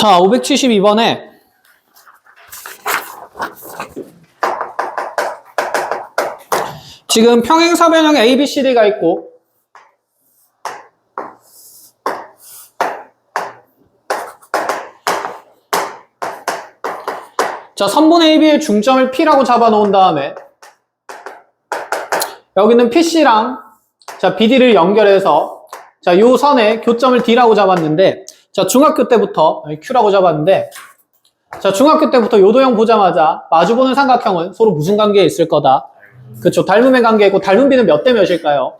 자, 572번에 지금 평행사변형 ABCD가 있고 자, 선분 AB의 중점을 P라고 잡아 놓은 다음에 여기는 PC랑 자, BD를 연결해서 자, 요 선에 교점을 D라고 잡았는데 자, 중학교 때부터 Q라고 잡았는데 자, 중학교 때부터 요 도형 보자마자 마주보는 삼각형은 서로 무슨 관계에 있을 거다? 그쵸. 닮음의 관계에 있고 닮은 B는 몇 대 몇일까요?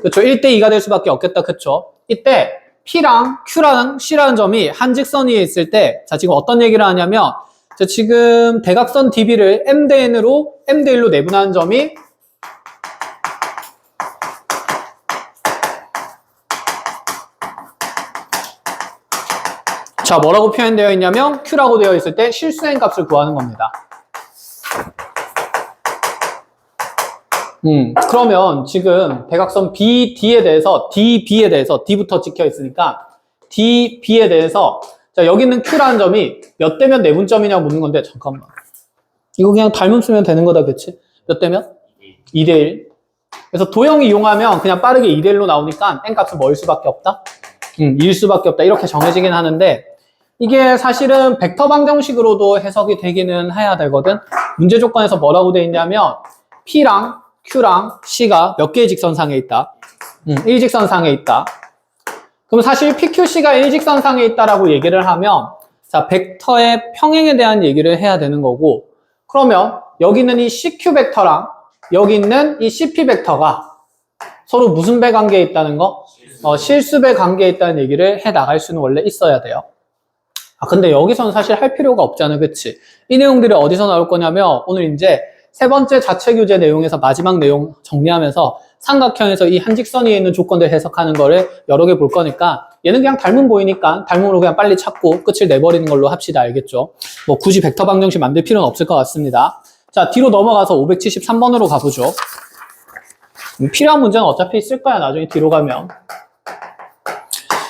그쵸. 1대2가 될 수밖에 없겠다. 그쵸. 이때 P랑 Q랑 C라는 점이 한 직선 위에 있을 때 자, 지금 어떤 얘기를 하냐면 자, 지금 대각선 DB를 M-N으로 M-1로 내분하는 점이 자, 뭐라고 표현되어 있냐면 Q라고 되어 있을 때 실수행 값을 구하는 겁니다. 그러면 지금 대각선 BD에 대해서 DB에 대해서 D부터 찍혀 있으니까 DB에 대해서 자, 여기 있는 Q라는 점이 몇 대면 내분점이냐고 묻는 건데 잠깐만. 이거 그냥 닮음 쓰면 되는 거다, 그치? 몇 대면? 2대1. 그래서 도형 이용하면 그냥 빠르게 2대1로 나오니까 n 값은 뭐일 수밖에 없다? 2일 수밖에 없다. 이렇게 정해지긴 하는데 이게 사실은 벡터 방정식으로도 해석이 되기는 해야 되거든. 문제 조건에서 뭐라고 돼 있냐면 P랑 Q랑 C가 몇 개의 직선상에 있다? 일직선상에 있다. 그럼 사실 PQC가 일직선상에 있다라고 얘기를 하면 자, 벡터의 평행에 대한 얘기를 해야 되는 거고 그러면 여기 있는 이 CQ 벡터랑 여기 있는 이 CP 벡터가 서로 무슨 배 관계에 있다는 거? 실수배 관계에 있다는 얘기를 해 나갈 수는 원래 있어야 돼요. 근데 여기서는 사실 할 필요가 없잖아, 그치? 이 내용들이 어디서 나올 거냐면 오늘 이제 세 번째 자체 교재 내용에서 마지막 내용 정리하면서 삼각형에서 이 한 직선 위에 있는 조건들 해석하는 거를 여러 개 볼 거니까 얘는 그냥 닮음 보이니까 닮음으로 그냥 빨리 찾고 끝을 내버리는 걸로 합시다. 알겠죠? 뭐 굳이 벡터 방정식 만들 필요는 없을 것 같습니다. 자, 뒤로 넘어가서 573번으로 가보죠. 필요한 문제는 어차피 있을 거야, 나중에 뒤로 가면.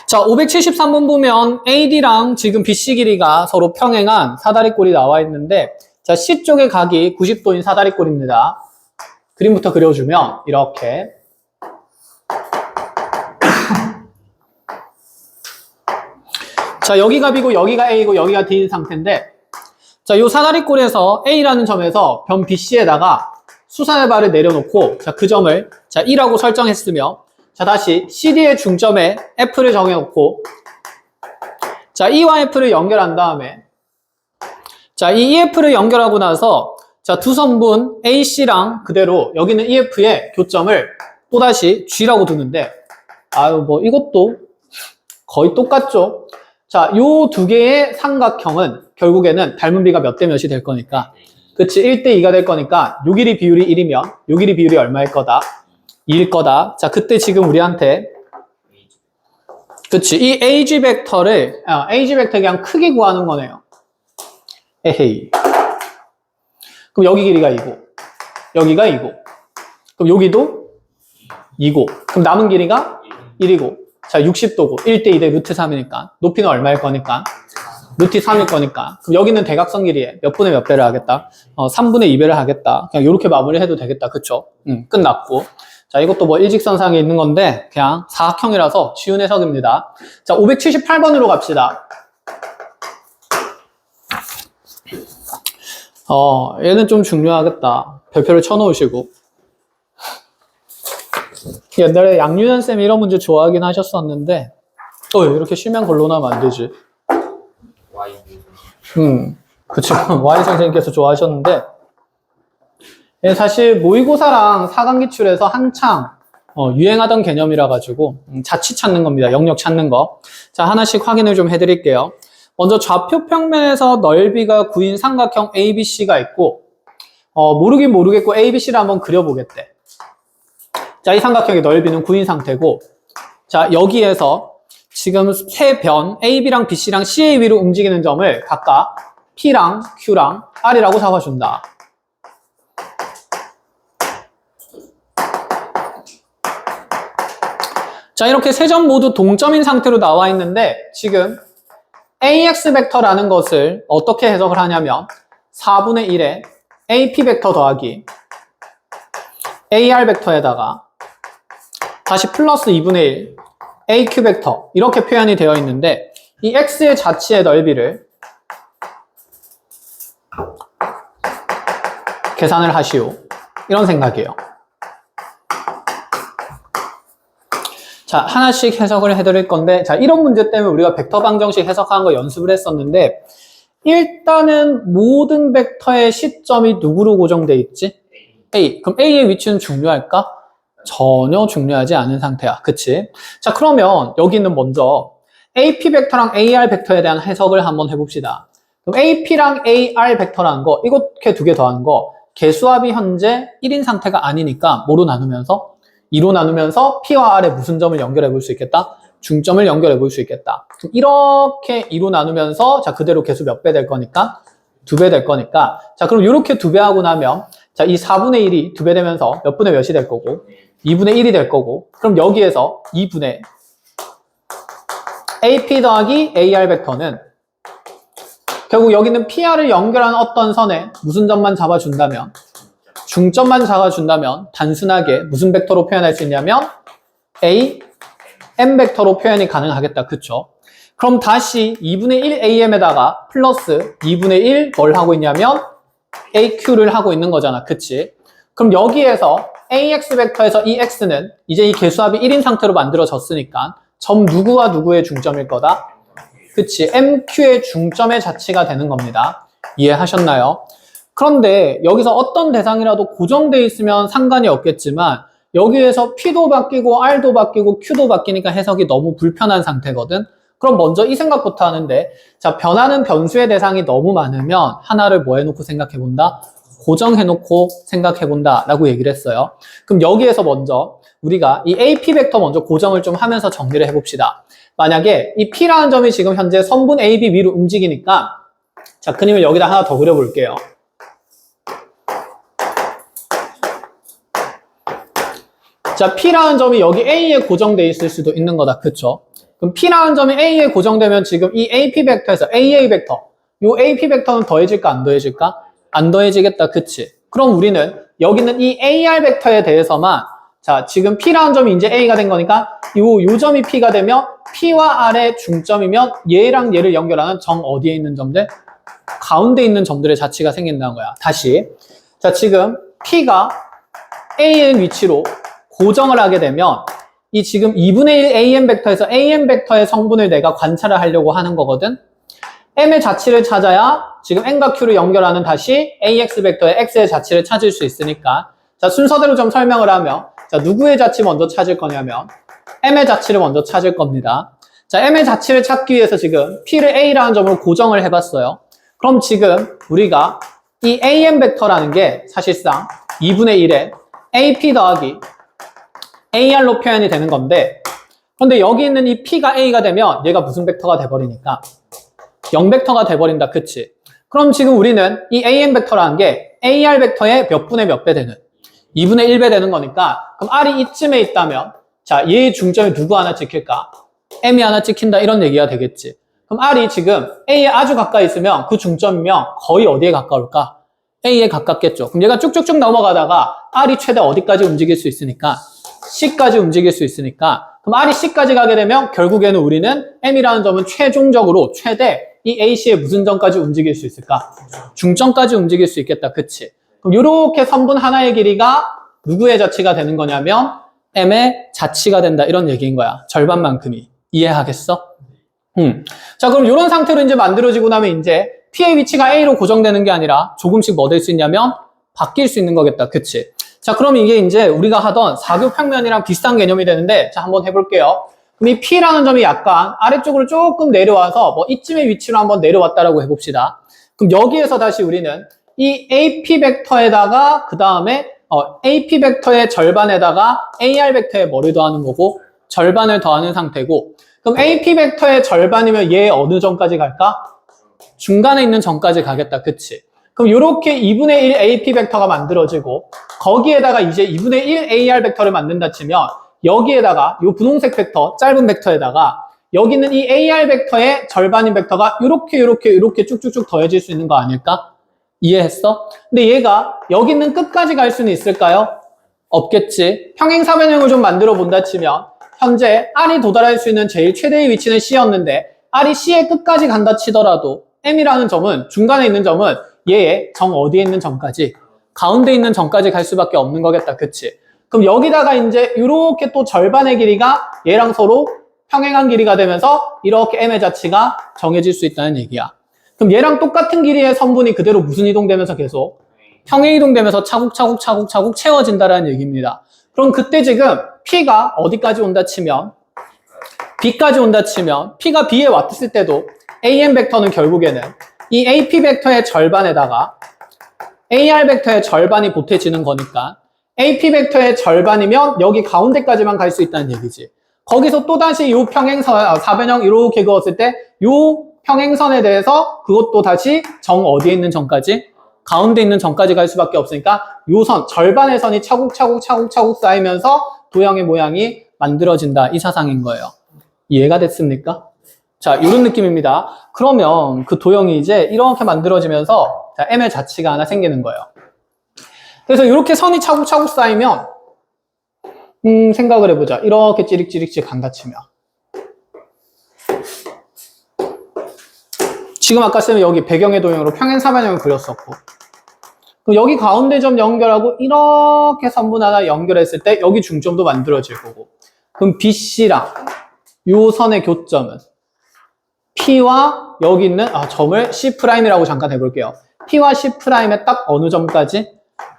자, 573번 보면 AD랑 지금 BC 길이가 서로 평행한 사다리꼴이 나와 있는데 자, C 쪽의 각이 90도인 사다리꼴입니다. 그림부터 그려주면 이렇게 자, 여기가 B고 여기가 A고 여기가 D인 상태인데 자, 요 사다리꼴에서 A라는 점에서 변 BC에다가 수산의 발을 내려놓고 자, 그 점을 자, 1라고 설정했으며 자, 다시 CD의 중점에 F를 정해놓고 자, E와 F를 연결한 다음에 자, 이 EF를 연결하고 나서 자, 두 선분 AC랑 그대로 여기는 EF의 교점을 또다시 G라고 두는데 아유, 뭐 이것도 거의 똑같죠. 자, 요 두 개의 삼각형은 결국에는 닮은 비가 몇 대 몇이 될 거니까 그치, 1대2가 될 거니까 요 길이 비율이 1이면 요 길이 비율이 얼마일 거다? 2일 거다. 자, 그때 지금 우리한테 그치, 이 AG 벡터를 AG 벡터 그냥 크게 구하는 거네요. 에헤이. 그럼 여기 길이가 2고 여기가 2고 그럼 여기도 2고 그럼 남은 길이가 1이고 자, 60도고 1대2 대 루트 3이니까 높이는 얼마일 거니까? 루트 3일 거니까 그럼 여기는 대각선 길이에 몇 분의 몇 배를 하겠다? 3분의 2배를 하겠다. 그냥 이렇게 마무리해도 되겠다. 그쵸? 끝났고 자, 이것도 뭐 일직선상에 있는 건데 그냥 사각형이라서 쉬운 해석입니다. 자, 578번으로 갑시다. 얘는 좀 중요하겠다. 별표를 쳐놓으시고. 옛날에 양유현쌤이 이런 문제 좋아하긴 하셨었는데, 이렇게 쉬면 걸러나면 안 되지. 그쵸. Y 선생님께서 좋아하셨는데, 얘는 사실 모의고사랑 사강기출에서 한창, 유행하던 개념이라 가지고, 자취 찾는 겁니다. 영역 찾는 거. 자, 하나씩 확인을 좀 해드릴게요. 먼저 좌표 평면에서 넓이가 9인 삼각형 ABC가 있고 모르긴 모르겠고 ABC를 한번 그려보겠대. 자, 이 삼각형의 넓이는 9인 상태고 자, 여기에서 지금 세 변 AB랑 BC랑 CA 위로 움직이는 점을 각각 P랑 Q랑 R이라고 잡아준다. 자, 이렇게 세 점 모두 동점인 상태로 나와 있는데 지금 AX 벡터라는 것을 어떻게 해석을 하냐면 4분의 1에 AP 벡터 더하기 AR 벡터에다가 다시 플러스 2분의 1 AQ 벡터 이렇게 표현이 되어 있는데 이 X의 자치의 넓이를 계산을 하시오. 이런 생각이에요. 자, 하나씩 해석을 해드릴 건데, 자, 이런 문제 때문에 우리가 벡터 방정식 해석하는 거 연습을 했었는데, 일단은 모든 벡터의 시점이 누구로 고정돼 있지? A. 그럼 A의 위치는 중요할까? 전혀 중요하지 않은 상태야. 그치? 자, 그러면 여기는 먼저 AP 벡터랑 AR 벡터에 대한 해석을 한번 해봅시다. 그럼 AP랑 AR 벡터라는 거, 이렇게 두 개 더하는 거, 개수합이 현재 1인 상태가 아니니까 뭐로 나누면서? 2로 나누면서 P와 R의 무슨 점을 연결해 볼 수 있겠다? 중점을 연결해 볼 수 있겠다. 이렇게 2로 나누면서 자 그대로 개수 몇 배 될 거니까? 2배 될 거니까 자 그럼 이렇게 2배 하고 나면 자 이 4분의 1이 2배 되면서 몇 분의 몇이 될 거고 2분의 1이 될 거고 그럼 여기에서 2분의 AP 더하기 AR 벡터는 결국 여기는 PR을 연결하는 어떤 선에 무슨 점만 잡아준다면 중점만 잡아준다면 단순하게 무슨 벡터로 표현할 수 있냐면 A, M 벡터로 표현이 가능하겠다. 그쵸? 그럼 다시 2분의 1 AM에다가 플러스 2분의 1 뭘 하고 있냐면 AQ를 하고 있는 거잖아. 그치? 그럼 여기에서 AX 벡터에서 이 X는 이제 이 개수합이 1인 상태로 만들어졌으니까 점 누구와 누구의 중점일 거다? 그치? MQ의 중점의 자치가 되는 겁니다. 이해하셨나요? 그런데 여기서 어떤 대상이라도 고정되어 있으면 상관이 없겠지만 여기에서 P도 바뀌고 R도 바뀌고 Q도 바뀌니까 해석이 너무 불편한 상태거든. 그럼 먼저 이 생각부터 하는데 자 변하는 변수의 대상이 너무 많으면 하나를 뭐 해놓고 생각해본다? 고정해놓고 생각해본다 라고 얘기를 했어요. 그럼 여기에서 먼저 우리가 이 AP 벡터 먼저 고정을 좀 하면서 정리를 해봅시다. 만약에 이 P라는 점이 지금 현재 선분 AB 위로 움직이니까 자 그림을 여기다 하나 더 그려볼게요. 자, P라는 점이 여기 A에 고정되어 있을 수도 있는 거다. 그쵸? 그럼 P라는 점이 A에 고정되면 지금 이 AP 벡터에서 AA 벡터, 이 AP 벡터는 더해질까 안 더해질까? 안 더해지겠다. 그치? 그럼 우리는 여기는 이 AR 벡터에 대해서만 자, 지금 P라는 점이 이제 A가 된 거니까 요 점이 P가 되면 P와 R의 중점이면 얘랑 얘를 연결하는 정 어디에 있는 점들? 가운데 있는 점들의 자치가 생긴다는 거야. 다시. 자, 지금 P가 A의 위치로 고정을 하게 되면 이 지금 2분의 1 AM 벡터에서 AM 벡터의 성분을 내가 관찰을 하려고 하는 거거든. M의 자치를 찾아야 지금 N과 Q를 연결하는 다시 AX 벡터의 X의 자치를 찾을 수 있으니까 자 순서대로 좀 설명을 하면 자 누구의 자치 먼저 찾을 거냐면 M의 자치를 먼저 찾을 겁니다. 자 M의 자치를 찾기 위해서 지금 P를 A라는 점으로 고정을 해봤어요. 그럼 지금 우리가 이 AM 벡터라는 게 사실상 2분의 1에 AP 더하기 AR로 표현이 되는 건데 그런데 여기 있는 이 P가 A가 되면 얘가 무슨 벡터가 돼버리니까 0벡터가 돼버린다. 그치? 그럼 지금 우리는 이 AM 벡터라는 게 AR 벡터의 몇 분의 몇 배 되는 2분의 1배 되는 거니까 그럼 R이 이쯤에 있다면 자 얘의 중점이 누구 하나 찍힐까? M이 하나 찍힌다 이런 얘기가 되겠지. 그럼 R이 지금 A에 아주 가까이 있으면 그 중점이면 거의 어디에 가까울까? A에 가깝겠죠. 그럼 얘가 쭉쭉쭉 넘어가다가 R이 최대 어디까지 움직일 수 있으니까 C까지 움직일 수 있으니까 그럼 R이 C까지 가게 되면 결국에는 우리는 M이라는 점은 최종적으로 최대 이 AC의 무슨 점까지 움직일 수 있을까? 중점까지 움직일 수 있겠다. 그치? 그럼 이렇게 선분 하나의 길이가 누구의 자치가 되는 거냐면 M의 자치가 된다 이런 얘기인 거야. 절반만큼이. 이해하겠어? 자 그럼 이런 상태로 이제 만들어지고 나면 이제 P의 위치가 A로 고정되는 게 아니라 조금씩 뭐 될 수 있냐면 바뀔 수 있는 거겠다. 그치? 자, 그럼 이게 이제 우리가 하던 사교평면이랑 비슷한 개념이 되는데, 자, 한번 해볼게요. 그럼 이 P라는 점이 약간 아래쪽으로 조금 내려와서 뭐 이쯤의 위치로 한번 내려왔다라고 해봅시다. 그럼 여기에서 다시 우리는 이 AP 벡터에다가 그 다음에 AP 벡터의 절반에다가 AR 벡터의 뭐를 더하는 거고 절반을 더하는 상태고 그럼 AP 벡터의 절반이면 얘 어느 점까지 갈까? 중간에 있는 점까지 가겠다. 그치? 그럼 이렇게 2분의 1 AP 벡터가 만들어지고 거기에다가 이제 2분의 1 AR 벡터를 만든다 치면 여기에다가 이 분홍색 벡터, 짧은 벡터에다가 여기는 이 AR 벡터의 절반인 벡터가 이렇게 쭉쭉쭉 더해질 수 있는 거 아닐까? 이해했어? 근데 얘가 여기 있는 끝까지 갈 수는 있을까요? 없겠지. 평행사변형을 좀 만들어 본다 치면 현재 R이 도달할 수 있는 제일 최대의 위치는 C였는데 R이 C의 끝까지 간다 치더라도 M이라는 점은 중간에 있는 점은 얘의 정 어디에 있는 점까지 가운데 있는 점까지 갈 수밖에 없는 거겠다. 그치? 그럼 여기다가 이제 이렇게 또 절반의 길이가 얘랑 서로 평행한 길이가 되면서 이렇게 M의 자치가 정해질 수 있다는 얘기야. 그럼 얘랑 똑같은 길이의 선분이 그대로 무슨 이동되면서 계속 평행 이동되면서 차곡차곡 채워진다는 얘기입니다. 그럼 그때 지금 P가 어디까지 온다 치면 B까지 온다 치면 P가 B에 왔을 때도 AM 벡터는 결국에는 이 AP 벡터의 절반에다가 AR 벡터의 절반이 보태지는 거니까 AP 벡터의 절반이면 여기 가운데까지만 갈 수 있다는 얘기지. 거기서 또다시 이 평행선, 사변형 이렇게 그었을 때 이 평행선에 대해서 그것도 다시 정 어디에 있는 점까지? 가운데 있는 점까지 갈 수밖에 없으니까 이 선, 절반의 선이 차곡차곡 쌓이면서 도형의 모양이 만들어진다. 이 사상인 거예요. 이해가 됐습니까? 자, 이런 느낌입니다. 그러면 그 도형이 이제 이렇게 만들어지면서 자, M의 자치가 하나 생기는 거예요. 그래서 이렇게 선이 차곡차곡 쌓이면 생각을 해보자. 이렇게 찌릭찌릭 간다 치면 지금 아까 쓰면 여기 배경의 도형으로 평행사변형을 그렸었고 그럼 여기 가운데 점 연결하고 이렇게 선분 하나 연결했을 때 여기 중점도 만들어질 거고 그럼 BC랑 이 선의 교점은 P와 여기 있는 점을 C'이라고 잠깐 해볼게요. P와 C'의 딱 어느 점까지?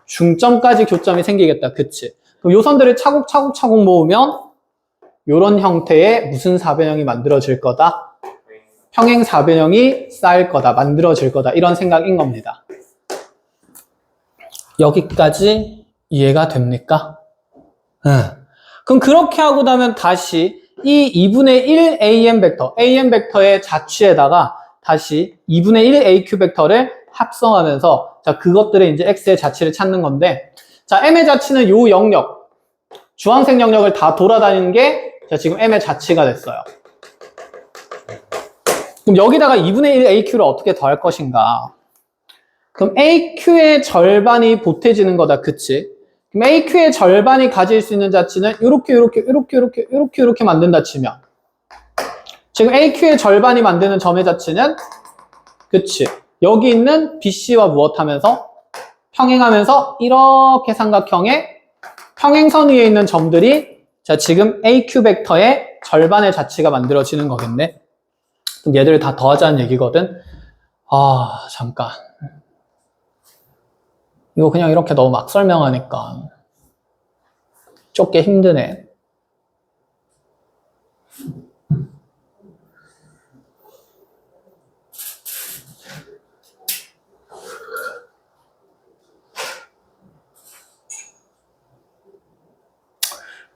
중점까지 교점이 생기겠다. 그치? 그럼 요 선들을 차곡차곡 모으면 요런 형태의 무슨 사변형이 만들어질 거다? 평행사변형이 쌓일 거다. 만들어질 거다. 이런 생각인 겁니다. 여기까지 이해가 됩니까? 그럼 그렇게 하고 나면 다시 이 2분의 1 AM 벡터의 자취에다가 다시 2분의 1 AQ 벡터를 합성하면서 자 그것들의 이제 X의 자취를 찾는 건데 자 M의 자취는 요 영역 주황색 영역을 다 돌아다니는 게 자 지금 M의 자취가 됐어요. 그럼 여기다가 2분의 1 AQ를 어떻게 더할 것인가? 그럼 AQ의 절반이 보태지는 거다. 그치? 그럼 AQ의 절반이 가질 수 있는 자치는 이렇게 만든다 치면 지금 AQ의 절반이 만드는 점의 자치는 그치? 여기 있는 BC와 무엇하면서? 평행하면서 이렇게 삼각형의 평행선 위에 있는 점들이 자 지금 AQ 벡터의 절반의 자치가 만들어지는 거겠네. 그럼 얘들을 다 더하자는 얘기거든. 잠깐. 이거 그냥 이렇게 너무 막 설명하니까 좁게 힘드네.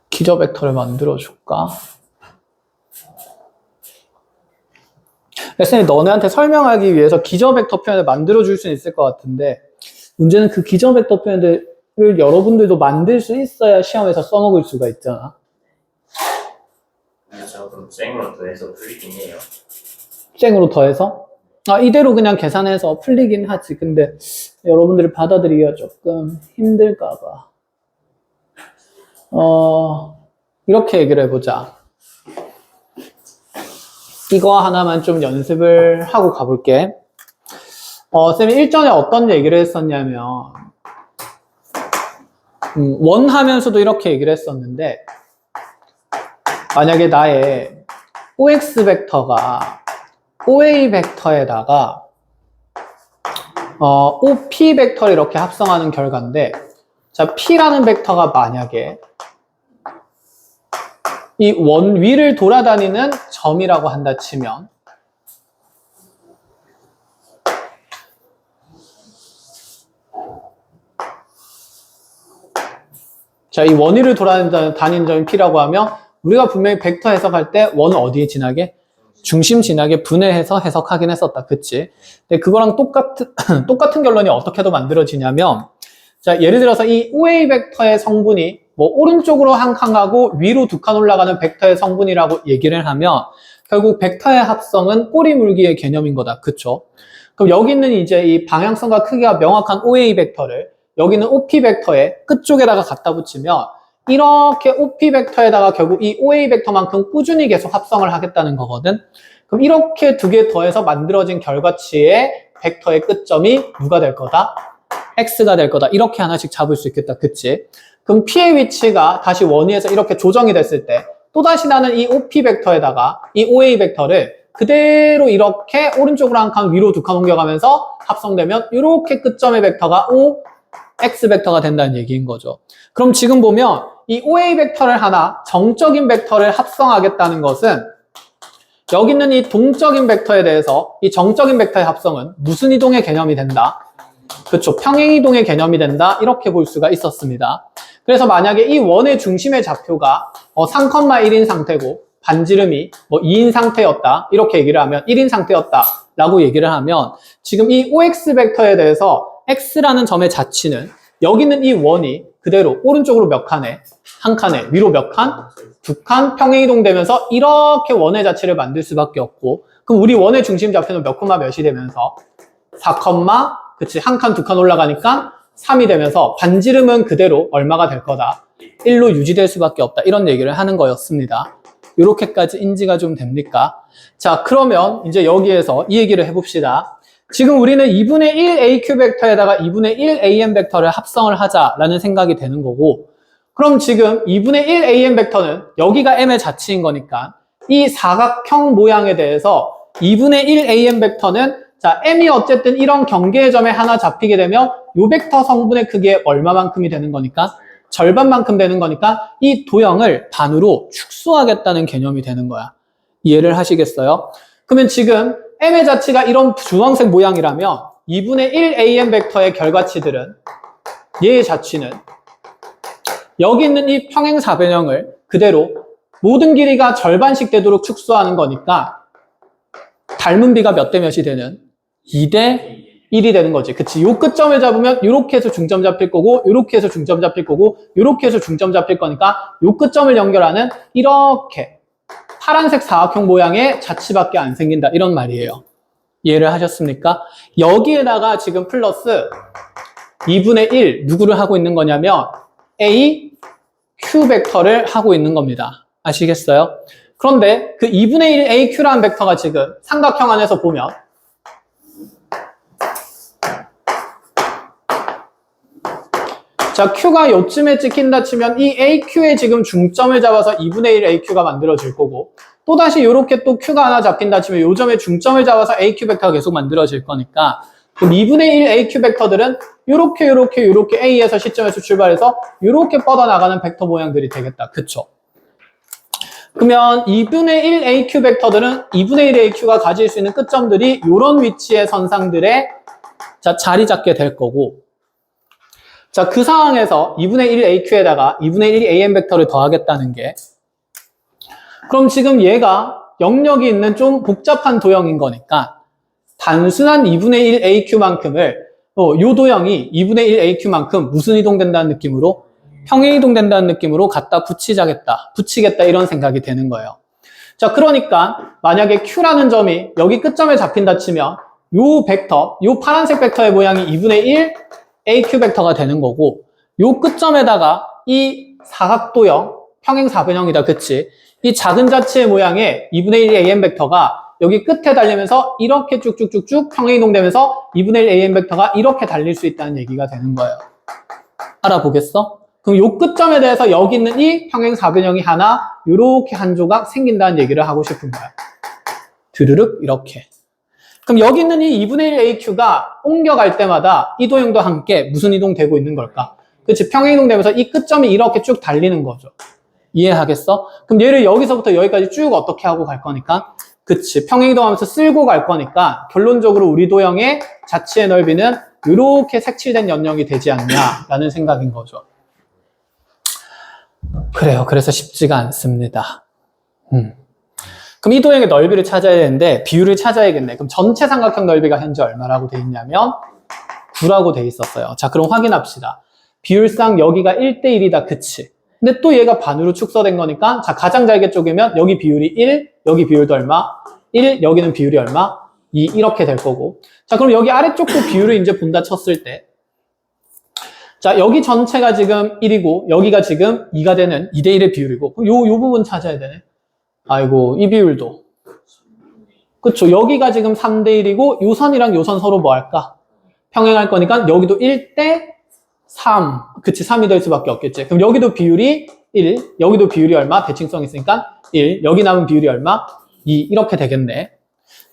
기저 벡터를 만들어줄까? 쌤이 너네한테 설명하기 위해서 기저 벡터 표현을 만들어줄 수는 있을 것 같은데 문제는 그 기저 벡터 표현들을 여러분들도 만들 수 있어야 시험에서 써먹을 수가 있잖아. 저 그럼 쌩으로 더해서 풀리긴 해요. 쌩으로 더해서? 이대로 그냥 계산해서 풀리긴 하지. 근데 여러분들이 받아들이기가 조금 힘들까봐. 이렇게 얘기를 해보자. 이거 하나만 좀 연습을 하고 가볼게. 쌤이 일전에 어떤 얘기를 했었냐면, 원하면서도 이렇게 얘기를 했었는데, 만약에 나의 OX 벡터가 OA 벡터에다가, OP 벡터를 이렇게 합성하는 결과인데, 자, P라는 벡터가 만약에 이 원 위를 돌아다니는 점이라고 한다 치면 자, 이 원 위를 돌아다니는 점이 P라고 하면 우리가 분명히 벡터 해석할 때 원은 어디에 지나게? 중심 지나게 분해해서 해석하긴 했었다. 그치? 근데 그거랑 똑같은 결론이 어떻게도 만들어지냐면 자, 예를 들어서 이 OA 벡터의 성분이 뭐 오른쪽으로 한 칸 가고 위로 두 칸 올라가는 벡터의 성분이라고 얘기를 하면 결국 벡터의 합성은 꼬리 물기의 개념인 거다. 그쵸? 그럼 여기는 이제 이 방향성과 크기가 명확한 OA 벡터를 여기는 OP 벡터의 끝쪽에다가 갖다 붙이면 이렇게 OP 벡터에다가 결국 이 OA 벡터만큼 꾸준히 계속 합성을 하겠다는 거거든. 그럼 이렇게 두 개 더해서 만들어진 결과치의 벡터의 끝점이 누가 될 거다? X가 될 거다. 이렇게 하나씩 잡을 수 있겠다. 그치? 그럼 P의 위치가 다시 원위에서 이렇게 조정이 됐을 때 또다시 나는 이 OP 벡터에다가 이 OA 벡터를 그대로 이렇게 오른쪽으로 한 칸 위로 두 칸 옮겨가면서 합성되면 이렇게 끝점의 벡터가 OX 벡터가 된다는 얘기인 거죠. 그럼 지금 보면 이 OA 벡터를 하나 정적인 벡터를 합성하겠다는 것은 여기 있는 이 동적인 벡터에 대해서 이 정적인 벡터의 합성은 무슨 이동의 개념이 된다? 그렇죠. 평행이동의 개념이 된다. 이렇게 볼 수가 있었습니다. 그래서 만약에 이 원의 중심의 좌표가 3,1인 상태고 반지름이 2인 상태였다. 이렇게 얘기를 하면 1인 상태였다. 라고 얘기를 하면 지금 이 OX 벡터에 대해서 X라는 점의 자치는 여기 있는 이 원이 그대로 오른쪽으로 몇 칸에? 한 칸에 위로 몇 칸? 두 칸 평행이동되면서 이렇게 원의 자치를 만들 수밖에 없고 그럼 우리 원의 중심 좌표는 몇 콤마 몇이 되면서 4, 그치 한 칸, 두 칸 올라가니까 3이 되면서 반지름은 그대로 얼마가 될 거다? 1로 유지될 수밖에 없다. 이런 얘기를 하는 거였습니다. 이렇게까지 인지가 좀 됩니까? 자, 그러면 이제 여기에서 이 얘기를 해봅시다. 지금 우리는 2분의 1 AQ 벡터에다가 2분의 1 AM 벡터를 합성을 하자라는 생각이 되는 거고 그럼 지금 2분의 1 AM 벡터는 여기가 M의 자치인 거니까 이 사각형 모양에 대해서 2분의 1 AM 벡터는 자, M이 어쨌든 이런 경계의 점에 하나 잡히게 되면 요 벡터 성분의 크기에 얼마만큼이 되는 거니까? 절반만큼 되는 거니까 이 도형을 반으로 축소하겠다는 개념이 되는 거야. 이해를 하시겠어요? 그러면 지금 M의 자치가 이런 주황색 모양이라면 2분의 1 AM 벡터의 결과치들은 얘의 자치는 여기 있는 이 평행사변형을 그대로 모든 길이가 절반씩 되도록 축소하는 거니까 닮은 비가 몇 대 몇이 되는? 2대 1이 되는 거지. 그치? 요 끝점을 잡으면 요렇게 해서 중점 잡힐 거고 요렇게 해서 중점 잡힐 거고 요렇게 해서 중점 잡힐 거니까 요 끝점을 연결하는 이렇게 파란색 사각형 모양의 자치밖에 안 생긴다. 이런 말이에요. 이해를 하셨습니까? 여기에다가 지금 플러스 2분의 1 누구를 하고 있는 거냐면 A, Q 벡터를 하고 있는 겁니다. 아시겠어요? 그런데 그 2분의 1 AQ라는 벡터가 지금 삼각형 안에서 보면 자, Q가 요쯤에 찍힌다 치면 이 AQ에 지금 중점을 잡아서 2분의 1 AQ가 만들어질 거고 또다시 이렇게 또 Q가 하나 잡힌다 치면 요 점에 중점을 잡아서 AQ 벡터가 계속 만들어질 거니까 그럼 2분의 1 AQ 벡터들은 요렇게 A에서 시점에서 출발해서 요렇게 뻗어나가는 벡터 모양들이 되겠다. 그쵸? 그러면 2분의 1 AQ 벡터들은 2분의 1 AQ가 가질 수 있는 끝점들이 요런 위치의 선상들에 자, 자리 잡게 될 거고 자, 그 상황에서 2분의 1 AQ에다가 2분의 1 AM 벡터를 더하겠다는 게 그럼 지금 얘가 영역이 있는 좀 복잡한 도형인 거니까 단순한 2분의 1 AQ만큼을 요 도형이 2분의 1 AQ만큼 무슨 이동된다는 느낌으로? 평행이동된다는 느낌으로 갖다 붙이겠다 이런 생각이 되는 거예요. 자, 그러니까 만약에 Q라는 점이 여기 끝점에 잡힌다 치면 요 벡터, 요 파란색 벡터의 모양이 2분의 1 AQ 벡터가 되는 거고 요 끝점에다가 이 사각도형, 평행사변형이다. 그치? 이 작은 자치의 모양의 2분의 1 AM 벡터가 여기 끝에 달리면서 이렇게 쭉쭉쭉쭉 평행이동되면서 2분의 1 AM 벡터가 이렇게 달릴 수 있다는 얘기가 되는 거예요. 알아보겠어? 그럼 요 끝점에 대해서 여기 있는 이 평행사변형이 하나 요렇게 한 조각 생긴다는 얘기를 하고 싶은 거야. 드르륵 이렇게. 그럼 여기 있는 이 2분의 1 AQ가 옮겨갈 때마다 이 도형도 함께 무슨 이동되고 있는 걸까? 그치? 평행이동되면서 이 끝점이 이렇게 쭉 달리는 거죠. 이해하겠어? 그럼 얘를 여기서부터 여기까지 쭉 어떻게 하고 갈 거니까? 그치? 평행이동하면서 쓸고 갈 거니까 결론적으로 우리 도형의 자치의 넓이는 이렇게 색칠된 연령이 되지 않냐라는 생각인 거죠. 그래요. 그래서 쉽지가 않습니다. 그럼 이 도형의 넓이를 찾아야 되는데 비율을 찾아야겠네. 그럼 전체 삼각형 넓이가 현재 얼마라고 돼 있냐면 9라고 돼 있었어요. 자, 그럼 확인합시다. 비율상 여기가 1대1이다. 그치? 근데 또 얘가 반으로 축소된 거니까 자, 가장 잘게 쪼개면 여기 비율이 1, 여기 비율도 얼마? 1, 여기는 비율이 얼마? 2, 이렇게 될 거고. 자, 그럼 여기 아래쪽도 비율을 이제 본다 쳤을 때. 자, 여기 전체가 지금 1이고, 여기가 지금 2가 되는 2대1의 비율이고, 그럼 요 부분 찾아야 되네. 아이고, 이 비율도. 그쵸. 여기가 지금 3대1이고, 요 선이랑 요 선 서로 뭐 할까? 평행할 거니까, 여기도 1대 3. 그치, 3이 될 수밖에 없겠지. 그럼 여기도 비율이 1, 여기도 비율이 얼마? 대칭성 있으니까 1, 여기 남은 비율이 얼마? 2, 이렇게 되겠네.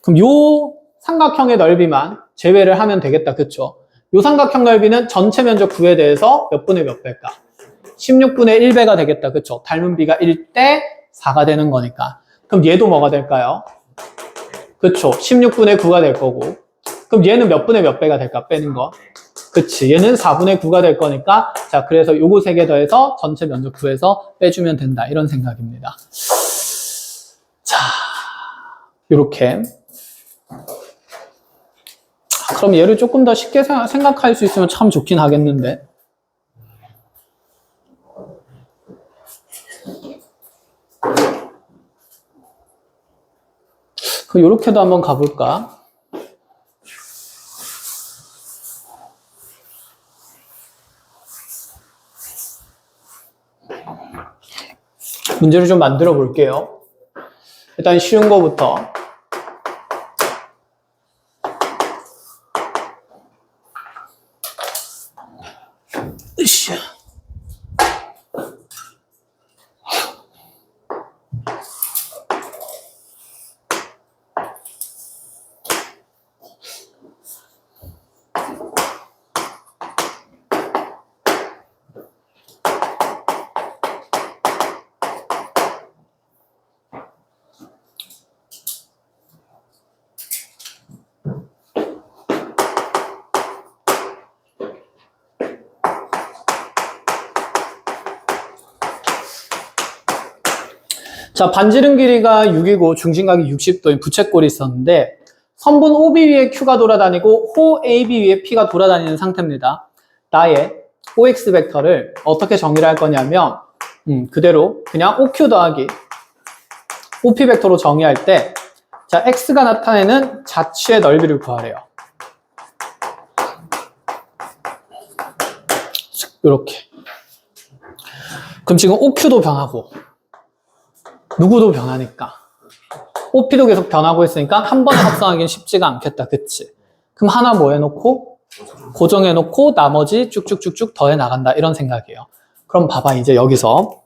그럼 요 삼각형의 넓이만 제외를 하면 되겠다. 그쵸? 요 삼각형 넓이는 전체 면적 9에 대해서 몇 분의 몇 배일까? 16분의 1배가 되겠다. 그쵸? 닮은 비가 1대 4가 되는 거니까. 그럼 얘도 뭐가 될까요? 그쵸? 16분의 9가 될 거고. 그럼 얘는 몇 분의 몇 배가 될까? 빼는 거. 그치. 얘는 4분의 9가 될 거니까. 자, 그래서 요거 3개 더해서 전체 면적 9에서 빼주면 된다. 이런 생각입니다. 자, 요렇게. 그럼 얘를 조금 더 쉽게 생각할 수 있으면 참 좋긴 하겠는데. 그럼 요렇게도 한번 가볼까? 문제를 좀 만들어 볼게요. 일단 쉬운 거부터. 으쌰. 자, 반지름 길이가 6이고 중심각이 60도인 부채꼴이 있었는데 선분 OB 위에 Q가 돌아다니고 호 AB 위에 P가 돌아다니는 상태입니다. 나의 OX 벡터를 어떻게 정의를 할 거냐면 그대로 그냥 OQ 더하기 OP 벡터로 정의할 때 자, X가 나타내는 자취의 넓이를 구하래요. 이렇게. 그럼 지금 OQ도 변하고 누구도 변하니까 OP도 계속 변하고 있으니까 한 번에 합성하기는 쉽지가 않겠다. 그치? 그럼 하나 뭐 해놓고 고정해놓고 나머지 쭉쭉쭉쭉 더해 나간다. 이런 생각이에요. 그럼 봐봐. 이제 여기서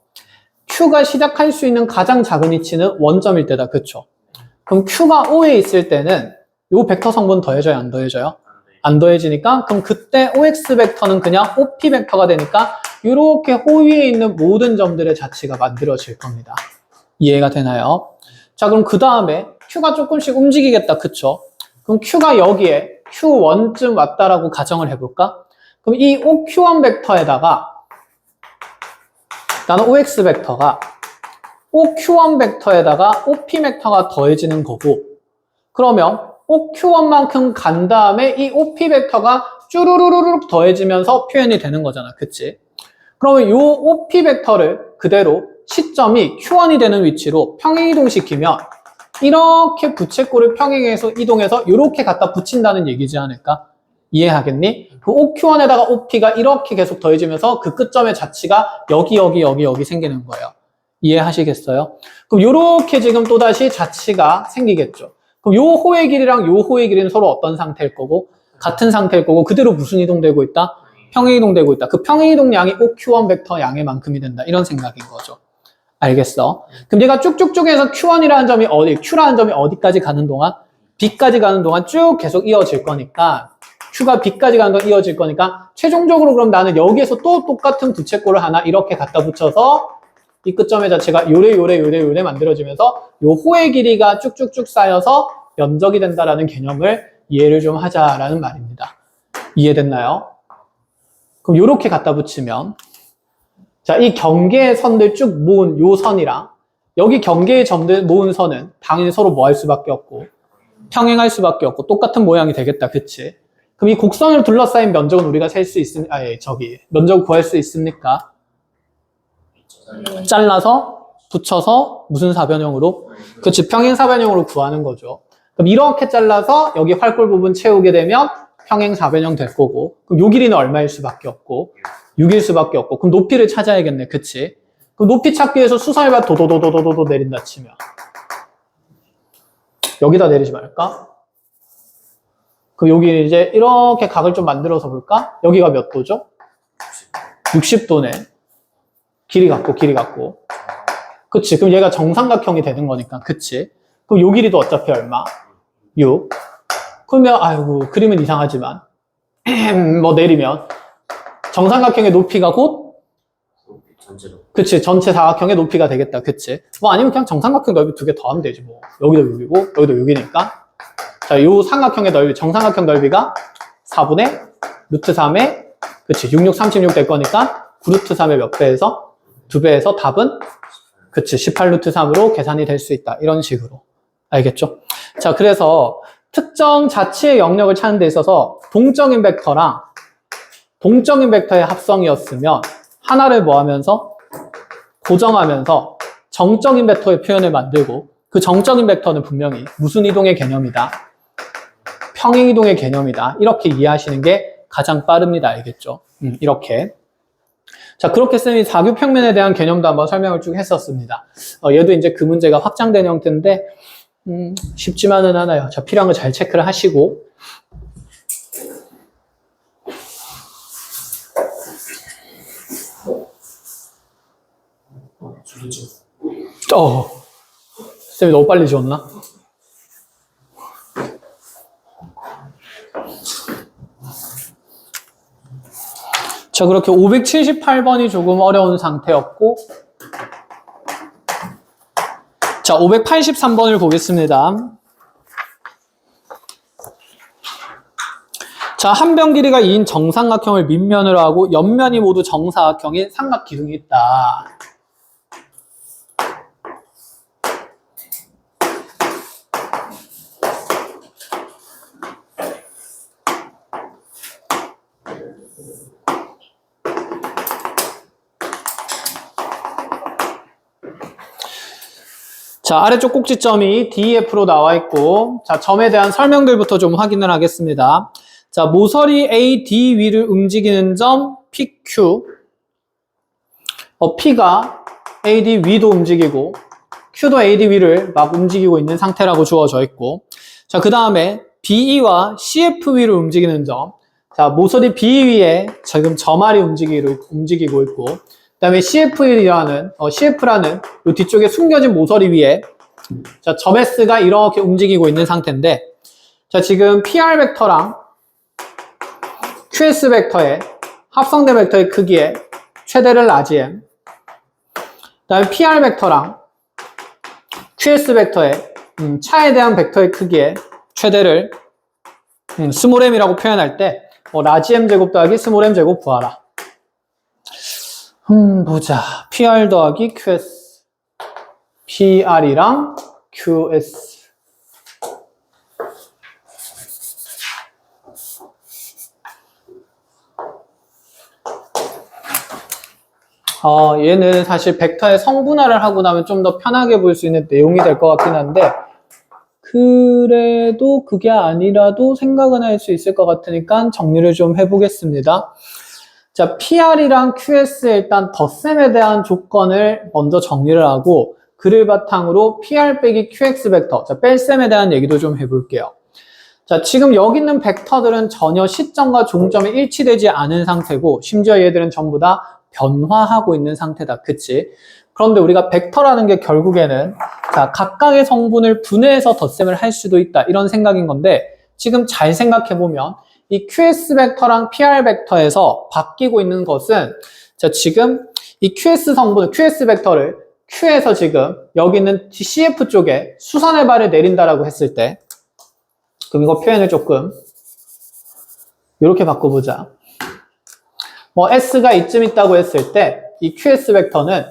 Q가 시작할 수 있는 가장 작은 위치는 원점일 때다. 그쵸? 그럼 Q가 O에 있을 때는 요 벡터 성분 더해져요? 안 더해져요? 안 더해지니까 그럼 그때 OX 벡터는 그냥 OP 벡터가 되니까 이렇게 호 위에 있는 모든 점들의 자치가 만들어질 겁니다. 이해가 되나요? 자, 그럼 그 다음에 Q가 조금씩 움직이겠다. 그쵸? 그럼 Q가 여기에 Q1쯤 왔다라고 가정을 해볼까? 그럼 이 OQ1 벡터에다가 나는 OX 벡터가 OQ1 벡터에다가 OP 벡터가 더해지는 거고 그러면 OQ1만큼 간 다음에 이 OP 벡터가 쭈루루루룩 더해지면서 표현이 되는 거잖아. 그치? 그러면 이 OP 벡터를 그대로 시점이 Q1이 되는 위치로 평행이동시키면 이렇게 부채꼴을 평행해서 이동해서 이렇게 갖다 붙인다는 얘기지 않을까? 이해하겠니? 그 OQ1에다가 OP가 이렇게 계속 더해지면서 그 끝점의 자치가 여기 생기는 거예요. 이해하시겠어요? 그럼 이렇게 지금 또다시 자치가 생기겠죠. 그럼 요 호의 길이랑 요 호의 길이는 서로 어떤 상태일 거고 같은 상태일 거고 그대로 무슨 이동되고 있다? 평행이동되고 있다. 그 평행이동량이 OQ1 벡터 양의 만큼이 된다. 이런 생각인 거죠. 알겠어? 그럼 얘가 쭉쭉쭉 해서 Q1이라는 점이 Q라는 점이 어디까지 가는 동안? B까지 가는 동안 쭉 계속 이어질 거니까 Q가 B까지 가는 동안 이어질 거니까 최종적으로 그럼 나는 여기에서 또 똑같은 부채꼴을 하나 이렇게 갖다 붙여서 이 끝점의 자체가 요래 만들어지면서 요 호의 길이가 쭉쭉쭉 쌓여서 면적이 된다라는 개념을 이해를 좀 하자라는 말입니다. 이해됐나요? 그럼 요렇게 갖다 붙이면 자, 이 경계의 선들 쭉 모은 요 선이랑 여기 경계의 점들 모은 선은 당연히 서로 뭐 할 수밖에 없고 평행할 수밖에 없고 똑같은 모양이 되겠다. 그치? 그럼 이 곡선을 둘러싸인 면적은 우리가 셀 수 면적을 구할 수 있습니까? 잘라서 붙여서 무슨 사변형으로? 그치, 평행사변형으로 구하는 거죠. 그럼 이렇게 잘라서 여기 활골 부분 채우게 되면 평행사변형 될 거고, 그럼 요 길이는 얼마일 수밖에 없고 6일 수밖에 없고, 그럼 높이를 찾아야겠네. 그치? 그럼 높이 찾기 위해서 수선을 봐 도도도도도도 내린다 치면 여기다 내리지 말까? 그럼 여기 이제 이렇게 각을 좀 만들어서 볼까? 여기가 몇 도죠? 60도네. 길이 같고. 그치? 그럼 얘가 정삼각형이 되는 거니까. 그치? 그럼 요 길이도 어차피 얼마? 6. 그러면 아이고 그림은 이상하지만 뭐 내리면 정삼각형의 높이가 곧 전체로. 그치, 전체 사각형의 높이가 되겠다. 그치? 뭐 아니면 그냥 정삼각형 넓이 2개 더하면 되지 뭐. 여기도 6이고 여기도 6이니까. 자, 요 삼각형의 넓이, 정삼각형 넓이가 4분의 루트 3의 그치, 66, 36 될 거니까 9루트 3의 몇 배에서? 2배에서 답은 그치, 18루트 3으로 계산이 될 수 있다. 이런 식으로. 알겠죠? 자, 그래서 특정 자치의 영역을 찾는 데 있어서 동적인 벡터랑 동적인 벡터의 합성이었으면 하나를 뭐 하면서? 고정하면서 정적인 벡터의 표현을 만들고, 그 정적인 벡터는 분명히 무슨 이동의 개념이다? 평행이동의 개념이다. 이렇게 이해하시는 게 가장 빠릅니다. 알겠죠? 이렇게. 자, 그렇게 쓰면 사교평면에 대한 개념도 한번 설명을 쭉 했었습니다. 얘도 이제 그 문제가 확장된 형태인데 쉽지만은 않아요. 자, 필요한 거 잘 체크를 하시고. 쌤이 너무 빨리 지웠나? 자, 그렇게 578번이 조금 어려운 상태였고, 자, 583번을 보겠습니다. 자, 한 변 길이가 2인 정삼각형을 밑면으로 하고 옆면이 모두 정사각형인 삼각기둥이 있다. 자, 아래쪽 꼭지점이 DEF로 나와 있고, 자, 점에 대한 설명들부터 좀 확인을 하겠습니다. 자, 모서리 AD 위를 움직이는 점 PQ. P가 AD 위도 움직이고, Q도 AD 위를 막 움직이고 있는 상태라고 주어져 있고, 자, 그 다음에 BE와 CF 위를 움직이는 점. 자, 모서리 BE 위에 지금 점알이 움직이고 있고, 그 다음에 CF라는 이 뒤쪽에 숨겨진 모서리 위에 자, 점 S가 이렇게 움직이고 있는 상태인데, 자, 지금 PR 벡터랑 QS 벡터의 합성된 벡터의 크기의 최대를 라지 M, 그 다음에 PR 벡터랑 QS 벡터의 차에 대한 벡터의 크기의 최대를 스몰 m이라고 표현할 때 라지 M 제곱 더하기 스몰 M 제곱 구하라. 보자. PR 더하기 QS. PR이랑 QS. 얘는 사실 벡터의 성분화를 하고 나면 좀 더 편하게 볼 수 있는 내용이 될 것 같긴 한데, 그래도 그게 아니라도 생각은 할 수 있을 것 같으니까 정리를 좀 해보겠습니다. 자, PR이랑 QS에 일단 덧셈에 대한 조건을 먼저 정리를 하고, 그를 바탕으로 PR 빼기 QX 벡터, 자, 뺄셈에 대한 얘기도 좀 해볼게요. 자, 지금 여기 있는 벡터들은 전혀 시점과 종점이 일치되지 않은 상태고, 심지어 얘들은 전부 다 변화하고 있는 상태다. 그치? 그런데 우리가 벡터라는 게 결국에는, 자, 각각의 성분을 분해해서 덧셈을 할 수도 있다. 이런 생각인 건데, 지금 잘 생각해보면, 이 QS 벡터랑 PR 벡터에서 바뀌고 있는 것은, 자, 지금 이 QS 성분, QS 벡터를 Q에서 지금 여기 있는 CF 쪽에 수선의 발을 내린다라고 했을 때, 그럼 이거 표현을 조금 이렇게 바꿔보자. 뭐 S가 이쯤 있다고 했을 때, 이 QS 벡터는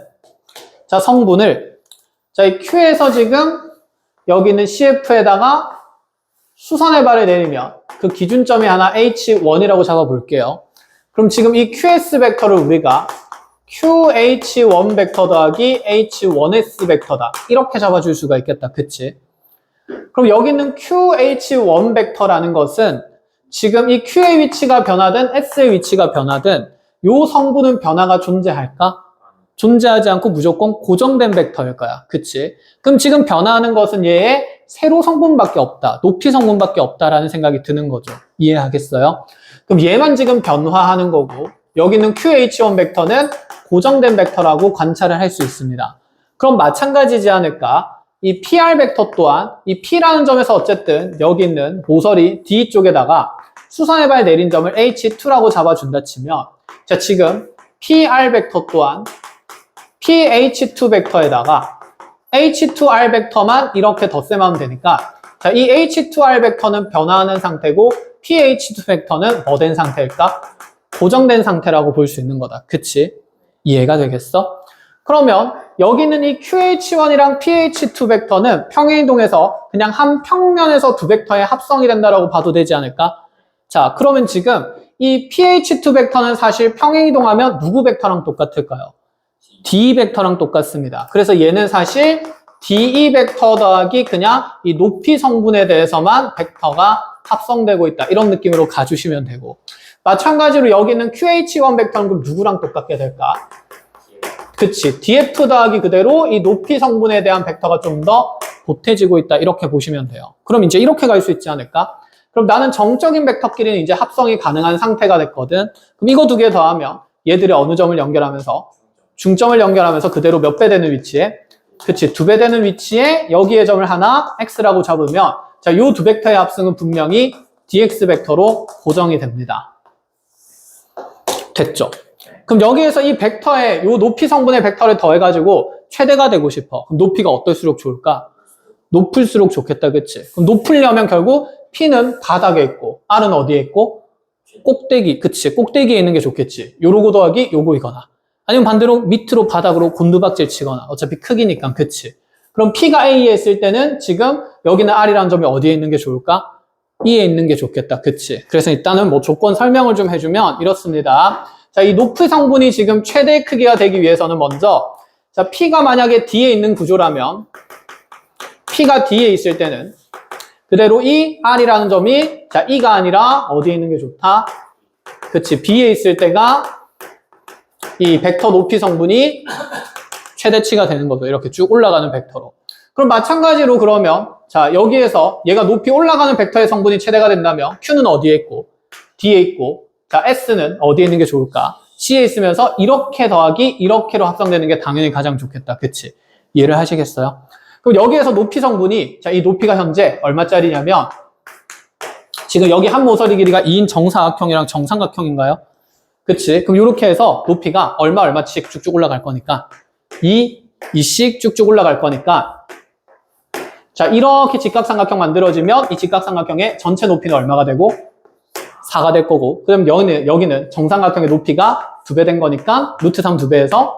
자, 성분을 자, 이 Q에서 지금 여기 있는 CF에다가 수선의 발을 내리면 그 기준점이 하나 H1이라고 잡아볼게요. 그럼 지금 이 QS 벡터를 우리가 QH1 벡터 더하기 H1S 벡터다. 이렇게 잡아줄 수가 있겠다. 그치? 그럼 여기 있는 QH1 벡터라는 것은 지금 이 Q의 위치가 변하든 S의 위치가 변하든 요 성분은 변화가 존재할까? 존재하지 않고 무조건 고정된 벡터일 거야. 그치? 그럼 지금 변화하는 것은 얘의 세로 성분밖에 없다. 높이 성분밖에 없다라는 생각이 드는 거죠. 이해하겠어요? 그럼 얘만 지금 변화하는 거고 여기는 QH1 벡터는 고정된 벡터라고 관찰을 할 수 있습니다. 그럼 마찬가지지 않을까? 이 PR 벡터 또한 이 P라는 점에서 어쨌든 여기 있는 모서리 D 쪽에다가 수선의 발 내린 점을 H2라고 잡아준다 치면 자 지금 PR 벡터 또한 PH2 벡터에다가 H2R 벡터만 이렇게 덧셈하면 되니까 자, 이 H2R 벡터는 변화하는 상태고 PH2 벡터는 뭐 된 상태일까? 고정된 상태라고 볼 수 있는 거다. 그치? 이해가 되겠어? 그러면 여기 있는 이 QH1이랑 PH2 벡터는 평행이동해서 그냥 한 평면에서 두 벡터의 합성이 된다라고 봐도 되지 않을까? 자, 그러면 지금 이 PH2 벡터는 사실 평행이동하면 누구 벡터랑 똑같을까요? D 벡터랑 똑같습니다. 그래서 얘는 사실 DE 벡터 더하기 그냥 이 높이 성분에 대해서만 벡터가 합성되고 있다. 이런 느낌으로 가주시면 되고 마찬가지로 여기 있는 QH1 벡터는 그럼 누구랑 똑같게 될까? 그치. DF 더하기 그대로 이 높이 성분에 대한 벡터가 좀 더 보태지고 있다. 이렇게 보시면 돼요. 그럼 이제 이렇게 갈 수 있지 않을까? 그럼 나는 정적인 벡터끼리는 이제 합성이 가능한 상태가 됐거든. 그럼 이거 두 개 더하면 얘들이 어느 점을 연결하면서 중점을 연결하면서 그대로 몇 배 되는 위치에 그치. 2배 되는 위치에 여기에 점을 하나 X라고 잡으면 자, 요 두 벡터의 합성은 분명히 DX 벡터로 고정이 됩니다. 됐죠? 그럼 여기에서 이 벡터에 요 높이 성분의 벡터를 더해가지고 최대가 되고 싶어. 그럼 높이가 어떨수록 좋을까? 높을수록 좋겠다, 그치? 그럼 높으려면 결국 P는 바닥에 있고 R은 어디에 있고? 꼭대기, 그치? 꼭대기에 있는 게 좋겠지. 요러고 더하기 요거이거나 아니면 반대로 밑으로 바닥으로 곤두박질 치거나 어차피 크기니까, 그치? 그럼 P가 A에 있을 때는 지금 여기는 R이라는 점이 어디에 있는 게 좋을까? E에 있는 게 좋겠다, 그치? 그래서 일단은 뭐 조건 설명을 좀 해주면 이렇습니다. 자, 이 높이 성분이 지금 최대 크기가 되기 위해서는 먼저 자, P가 만약에 D에 있는 구조라면 P가 D에 있을 때는 그대로 이 R이라는 점이 자, E가 아니라 어디에 있는 게 좋다? 그치? B에 있을 때가 이 벡터 높이 성분이 최대치가 되는 거죠. 이렇게 쭉 올라가는 벡터로. 그럼 마찬가지로 그러면 자, 여기에서 얘가 높이 올라가는 벡터의 성분이 최대가 된다면 Q는 어디에 있고 D에 있고 자, S는 어디에 있는 게 좋을까? C에 있으면서 이렇게 더하기 이렇게로 합성되는 게 당연히 가장 좋겠다. 그치? 이해를 하시겠어요? 그럼 여기에서 높이 성분이 자, 이 높이가 현재 얼마짜리냐면 지금 여기 한 모서리 길이가 2인 정사각형이랑 정삼각형인가요? 그치? 그럼 이렇게 해서 높이가 얼마씩 쭉쭉 올라갈 거니까 2씩 쭉쭉 올라갈 거니까 자, 이렇게 직각삼각형 만들어지면 이 직각삼각형의 전체 높이는 얼마가 되고? 4가 될 거고 그럼 여기는 정삼각형의 높이가 2배 된 거니까 루트 3 2배에서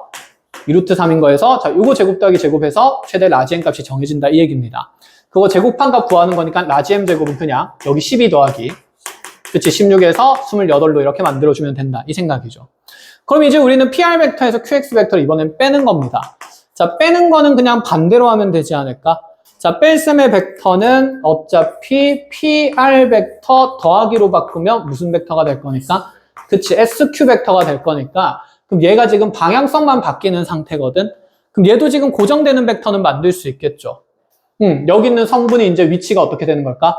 2루트 3인 거에서 자, 요거 제곱 더하기 제곱해서 최대 라지 m 값이 정해진다 이 얘기입니다. 그거 제곱한 값 구하는 거니까 라지 m 제곱은 그냥 여기 12 더하기 그치 16에서 28로 이렇게 만들어주면 된다 이 생각이죠. 그럼 이제 우리는 PR 벡터에서 QX 벡터를 이번엔 빼는 겁니다. 자, 빼는 거는 그냥 반대로 하면 되지 않을까? 자, 뺄셈의 벡터는 어차피 PR 벡터 더하기로 바꾸면 무슨 벡터가 될 거니까? 그치, SQ 벡터가 될 거니까 그럼 얘가 지금 방향성만 바뀌는 상태거든? 그럼 얘도 지금 고정되는 벡터는 만들 수 있겠죠? 여기 있는 성분이 이제 위치가 어떻게 되는 걸까?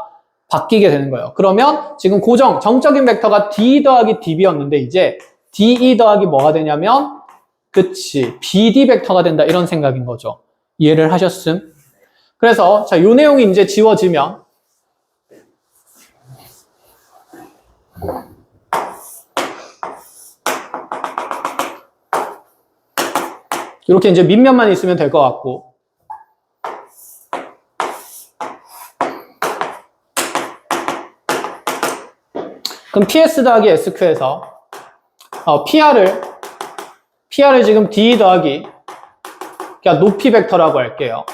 바뀌게 되는 거예요. 그러면 지금 정적인 벡터가 D 더하기 DB였는데 이제 DE 더하기 뭐가 되냐면 그치, BD 벡터가 된다 이런 생각인 거죠. 이해를 하셨음? 그래서 자, 요 내용이 이제 지워지면 이렇게 이제 밑면만 있으면 될 것 같고 그럼 PS 더하기 SQ에서 PR을 지금 D 더하기 그냥 높이 벡터라고 할게요.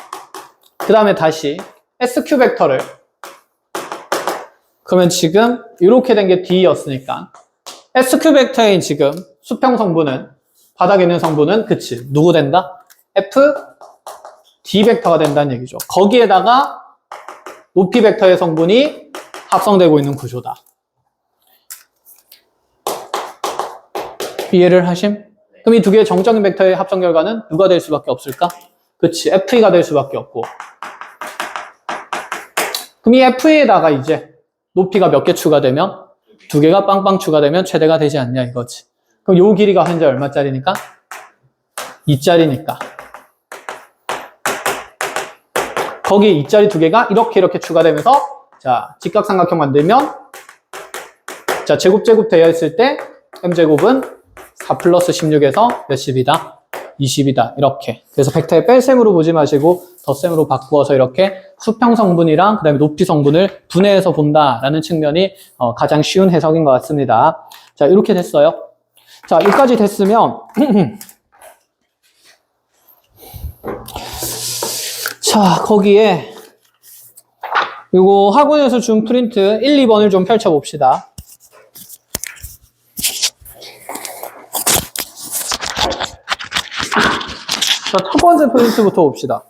그 다음에 다시 SQ 벡터를 그러면 지금 이렇게 된 게 D였으니까 SQ 벡터의 지금 수평 성분은 바닥에 있는 성분은 그치 누구 된다? F D 벡터가 된다는 얘기죠. 거기에다가 높이 벡터의 성분이 합성되고 있는 구조다. 이해를 하심? 그럼 이 두 개의 정적인 벡터의 합성 결과는 누가 될 수밖에 없을까? 그치, FE가 될 수밖에 없고. 그럼 이 FE에다가 이제 높이가 몇 개 추가되면? 두 개가 빵빵 추가되면 최대가 되지 않냐 이거지. 그럼 요 길이가 현재 얼마짜리니까? 2짜리니까. 거기에 2짜리 두 개가 이렇게 추가되면서 자, 직각삼각형 만들면 자, 제곱 되어 있을 때 m제곱은 4 플러스 16에서 몇십이다? 20이다. 이렇게. 그래서 벡터의 뺄셈으로 보지 마시고 덧셈으로 바꾸어서 이렇게 수평 성분이랑 그다음에 높이 성분을 분해해서 본다라는 측면이 가장 쉬운 해석인 것 같습니다. 자, 이렇게 됐어요. 자, 여기까지 됐으면 자, 거기에 이거 학원에서 준 프린트 1, 2번을 좀 펼쳐봅시다. 자, 첫 번째 프린트부터 봅시다.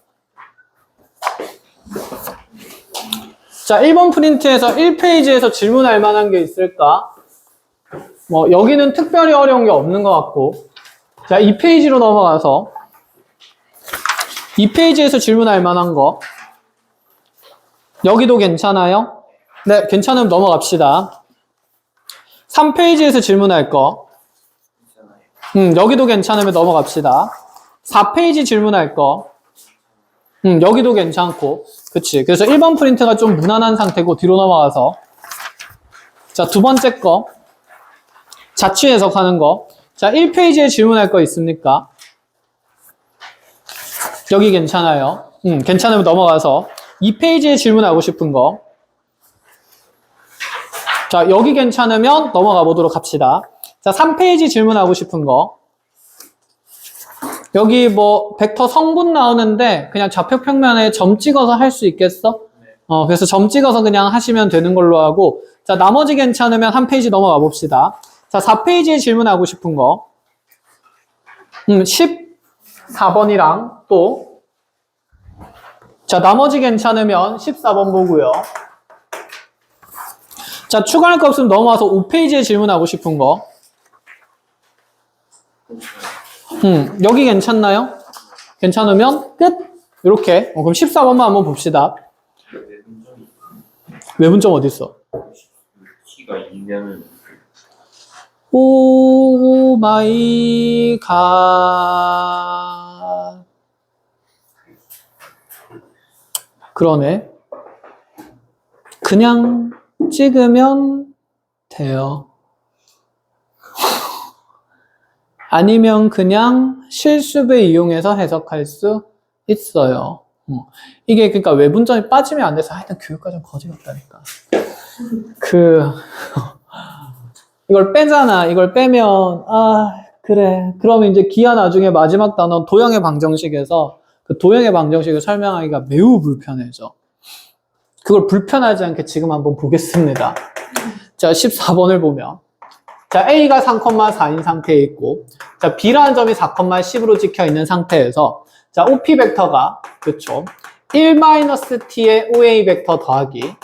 자, 1번 프린트에서 1페이지에서 질문할 만한 게 있을까? 뭐, 여기는 특별히 어려운 게 없는 것 같고. 자, 2페이지로 넘어가서 2페이지에서 질문할 만한 거. 여기도 괜찮아요? 네, 괜찮으면 넘어갑시다. 3페이지에서 질문할 거. 여기도 괜찮으면 넘어갑시다. 4페이지 질문할 거. 여기도 괜찮고. 그치. 그래서 1번 프린트가 좀 무난한 상태고 뒤로 넘어가서. 자, 두 번째 거. 자취 해석하는 거. 자, 1페이지에 질문할 거 있습니까? 여기 괜찮아요. 괜찮으면 넘어가서 2페이지에 질문하고 싶은 거. 자, 여기 괜찮으면 넘어가 보도록 합시다. 자, 3페이지 질문하고 싶은 거. 여기 뭐 벡터 성분 나오는데 그냥 좌표 평면에 점 찍어서 할 수 있겠어? 그래서 점 찍어서 그냥 하시면 되는 걸로 하고. 자, 나머지 괜찮으면 한 페이지 넘어가 봅시다. 자, 4페이지에 질문하고 싶은 거. 14번이랑 또. 자, 나머지 괜찮으면 14번 보고요. 자, 추가할 거 없으면 넘어와서 5페이지에 질문하고 싶은 거. 여기 괜찮나요? 괜찮으면 끝. 이렇게. 그럼 14번만 한번 봅시다. 외분점 어디 있어? 키가 2면은 오 마이 갓. 그러네. 그냥 찍으면 돼요. 아니면 그냥 실습을 이용해서 해석할 수 있어요. 이게 그러니까 외분점이 빠지면 안 돼서 하여튼 교육과정 거지 같다니까. 이걸 빼잖아. 이걸 빼면 그래. 그러면 이제 기하 나중에 마지막 단원 도형의 방정식에서 그 도형의 방정식을 설명하기가 매우 불편해져. 그걸 불편하지 않게 지금 한번 보겠습니다. 자, 14번을 보면 자, A가 3,4인 상태에 있고 자, B라는 점이 4,10으로 찍혀 있는 상태에서 자, OP 벡터가 그쵸 1-t의 OA 벡터 더하기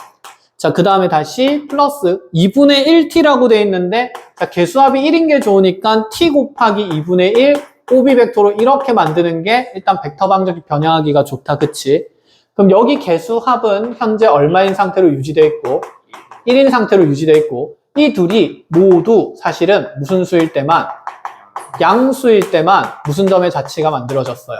자, 그 다음에 다시 플러스 2분의 1t라고 되어 있는데 자, 개수합이 1인 게 좋으니까 t 곱하기 2분의 1 OB 벡터로 이렇게 만드는 게 일단 벡터 방정식 변형하기가 좋다. 그치? 그럼 여기 개수합은 현재 얼마인 상태로 유지되어 있고 1인 상태로 유지되어 있고 이 둘이 모두 사실은 무슨 수일 때만 양수일 때만 무슨 점의 자치가 만들어졌어요.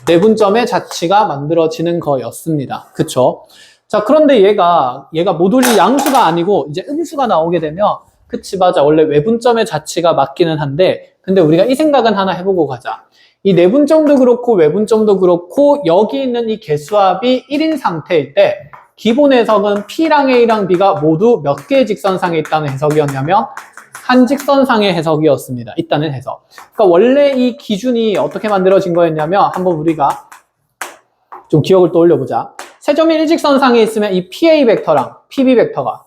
내분점의 자치가 만들어지는 거였습니다. 그쵸? 자, 그런데 얘가 모듈이 양수가 아니고 이제 음수가 나오게 되면 그치, 맞아. 원래 외분점의 자치가 맞기는 한데 근데 우리가 이 생각은 하나 해보고 가자. 이 내분점도 그렇고 외분점도 그렇고 여기 있는 이 개수합이 1인 상태일 때 기본 해석은 P랑 A랑 B가 모두 몇 개의 직선상에 있다는 해석이었냐면 한 직선상의 해석이었습니다. 있다는 해석. 그러니까 원래 이 기준이 어떻게 만들어진 거였냐면 한번 우리가 좀 기억을 떠올려보자. 세 점이 일직선상에 있으면 이 PA 벡터랑 PB 벡터가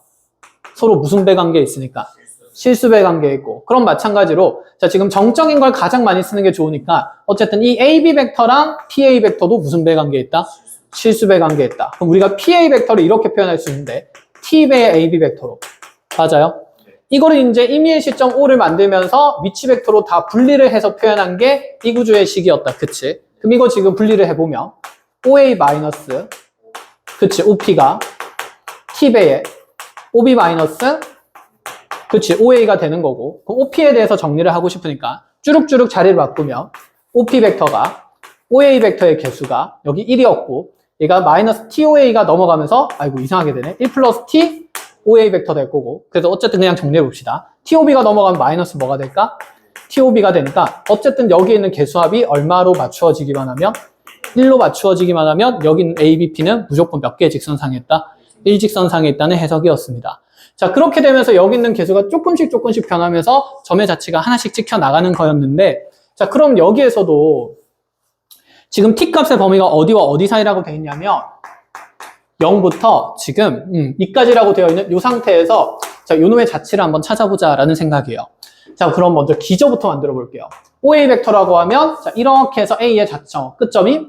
서로 무슨 배 관계에 있으니까 실수배 관계 있고. 그럼 마찬가지로 자 지금 정적인 걸 가장 많이 쓰는 게 좋으니까 어쨌든 이 AB 벡터랑 PA 벡터도 무슨 배 관계 있다? 실수배 관계 있다. 그럼 우리가 PA 벡터를 이렇게 표현할 수 있는데 T배의 AB 벡터로. 맞아요? 이거를 이제 임의의 시점 O를 만들면서 위치 벡터로 다 분리를 해서 표현한 게 이 구조의 식이었다. 그치? 그럼 이거 지금 분리를 해보면 OA 마이너스 그치? OP가 T배의 OB 마이너스 그치? OA가 되는 거고 그럼 OP에 대해서 정리를 하고 싶으니까 쭈룩쭈룩 자리를 바꾸면 OP 벡터가 OA 벡터의 개수가 여기 1이었고 얘가 마이너스 TOA가 넘어가면서 아이고 이상하게 되네 1 플러스 T OA 벡터 될 거고 그래서 어쨌든 그냥 정리해 봅시다. TOB가 넘어가면 마이너스 뭐가 될까? TOB가 되니까 어쨌든 여기 있는 개수합이 얼마로 맞추어지기만 하면 1로 맞추어지기만 하면 여기 있는 ABP는 무조건 몇 개의 직선상에 있다? 1직선상에 있다는 해석이었습니다. 자 그렇게 되면서 여기 있는 개수가 조금씩 변하면서 점의 자치가 하나씩 찍혀 나가는 거였는데 자 그럼 여기에서도 지금 T값의 범위가 어디와 어디 사이라고 되어 있냐면 0부터 지금 이까지라고 되어 있는 이 상태에서 자, 요 놈의 자치를 한번 찾아보자라는 생각이에요. 자, 그럼 먼저 기저부터 만들어 볼게요. OA 벡터라고 하면 자, 이렇게 해서 A의 자점, 끝점이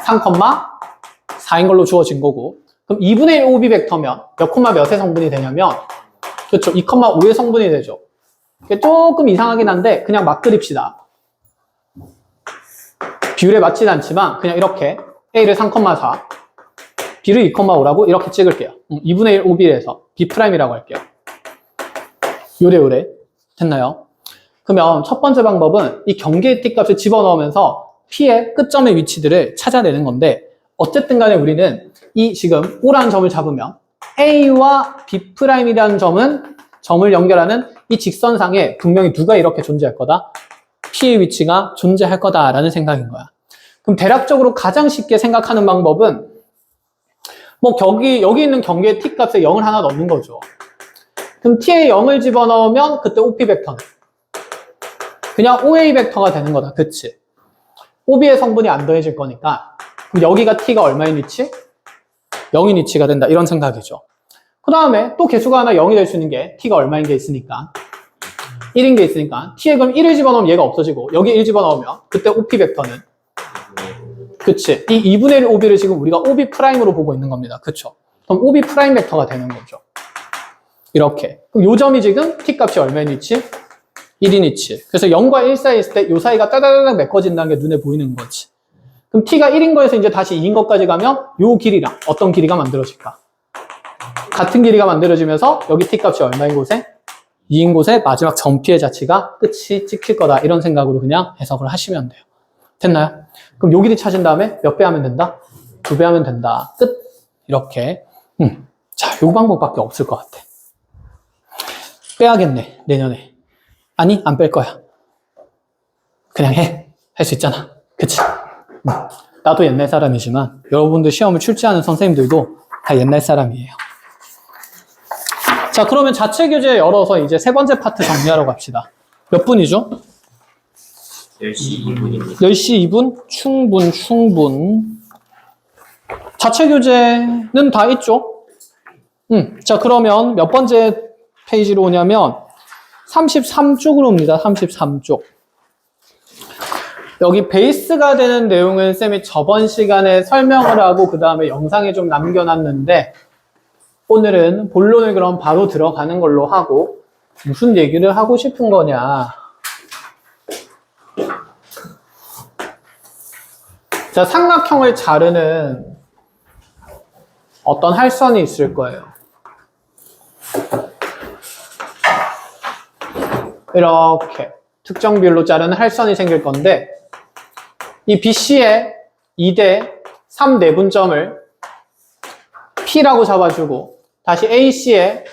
3,4인 걸로 주어진 거고 그럼 2분의 1 OB 벡터면 몇 콤마 몇의 성분이 되냐면 그렇죠, 2,5의 성분이 되죠. 조금 이상하긴 한데 그냥 막 그립시다. 비율에 맞지는 않지만 그냥 이렇게 A를 3,4 B를 2,5라고 이렇게 찍을게요. 2분의 1 OB에서 B'이라고 할게요. 요래 됐나요? 그러면 첫 번째 방법은 이 경계의 T값을 집어넣으면서 P의 끝점의 위치들을 찾아내는 건데 어쨌든 간에 우리는 이 지금 O라는 점을 잡으면 A와 B'이라는 점을 연결하는 이 직선상에 분명히 누가 이렇게 존재할 거다? P의 위치가 존재할 거다라는 생각인 거야. 그럼 대략적으로 가장 쉽게 생각하는 방법은 뭐 여기 있는 경계의 T값에 0을 하나 넣는 거죠. 그럼 T에 0을 집어넣으면 그때 OP 벡터는 그냥 OA 벡터가 되는 거다. 그치? OB의 성분이 안 더해질 거니까 그럼 여기가 T가 얼마인 위치? 0인 위치가 된다. 이런 생각이죠. 그 다음에 또 개수가 하나 0이 될 수 있는 게 T가 얼마인 게 있으니까 1인 게 있으니까 T에 그럼 1을 집어넣으면 얘가 없어지고 여기 1 집어넣으면 그때 OP 벡터는 그치? 이 2분의 1 OB를 지금 우리가 OB'으로 보고 있는 겁니다. 그쵸? 그럼 OB' 벡터가 되는 거죠. 이렇게. 그럼 요 점이 지금 T값이 얼마인 위치? 1인 위치. 그래서 0과 1 사이에 있을 때 요 사이가 따다다닥 메꿔진다는 게 눈에 보이는 거지. 그럼 T가 1인 거에서 이제 다시 2인 것까지 가면 요 길이랑 어떤 길이가 만들어질까? 같은 길이가 만들어지면서 여기 T값이 얼마인 곳에? 2인 곳에 마지막 점피의 자치가 끝이 찍힐 거다. 이런 생각으로 그냥 해석을 하시면 돼요. 됐나요? 그럼 요 길이 찾은 다음에 몇 배 하면 된다? 2배 하면 된다. 끝. 이렇게. 자, 요 방법밖에 없을 것 같아. 빼야겠네, 내년에. 아니, 안 뺄 거야. 그냥 해. 할 수 있잖아. 그치? 나도 옛날 사람이지만 여러분들 시험을 출제하는 선생님들도 다 옛날 사람이에요. 자, 그러면 자체 교재 열어서 이제 세 번째 파트 정리하러 갑시다. 몇 분이죠? 10시 2분입니다. 10시 2분? 충분. 자체 교재는 다 있죠? 자, 그러면 몇 번째 페이지로 오냐면 33쪽으로 옵니다. 33쪽. 여기 베이스가 되는 내용은 쌤이 저번 시간에 설명을 하고 그 다음에 영상에 좀 남겨놨는데 오늘은 본론을 그럼 바로 들어가는 걸로 하고 무슨 얘기를 하고 싶은 거냐. 자, 삼각형을 자르는 어떤 할선이 있을 거예요. 이렇게 특정 비율로 자르는 할선이 생길 건데 이 BC의 2대 3 내분점을 P라고 잡아주고 다시 AC의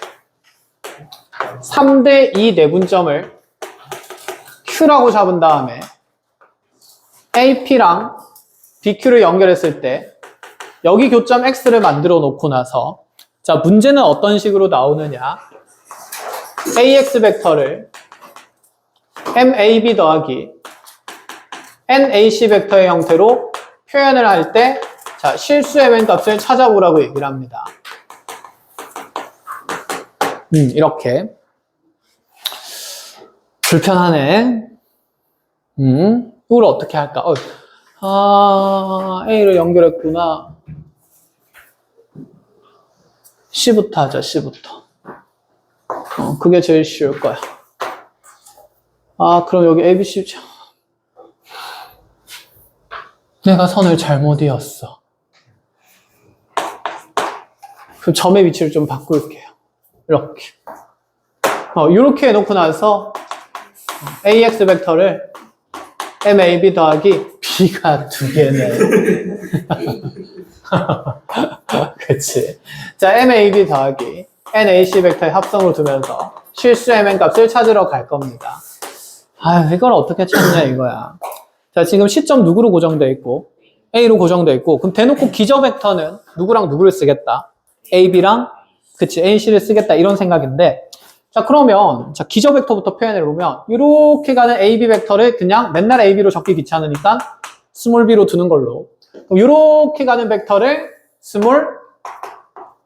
3대 2 내분점을 Q라고 잡은 다음에 AP랑 BQ를 연결했을 때 여기 교점 X를 만들어 놓고 나서 자, 문제는 어떤 식으로 나오느냐. AX 벡터를 MAB 더하기 NAC 벡터의 형태로 표현을 할 때 자, 실수 MN 값을 찾아보라고 얘기를 합니다. 이렇게. 불편하네. 이걸 어떻게 할까? A를 연결했구나. C부터 하자, C부터. 그게 제일 쉬울 거야. 그럼 여기 ABC. 내가 선을 잘못 이었어. 그럼 점의 위치를 좀 바꿀게요. 이렇게. 이렇게 해놓고 나서 AX 벡터를 MAB 더하기 B가 2개네. 그치. 자, MAB 더하기 NAC 벡터의 합성으로 두면서 실수 MN 값을 찾으러 갈 겁니다. 이걸 어떻게 찾냐 이거야. 자, 지금 시점 누구로 고정되어 있고 A로 고정되어 있고, 그럼 대놓고 기저 벡터는 누구랑 누구를 쓰겠다? AB랑 그치 AC를 쓰겠다 이런 생각인데, 자 그러면 자 기저 벡터부터 표현해 보면 이렇게 가는 AB 벡터를 그냥 맨날 AB로 적기 귀찮으니까 스몰 b로 두는 걸로, 그럼 이렇게 가는 벡터를 스몰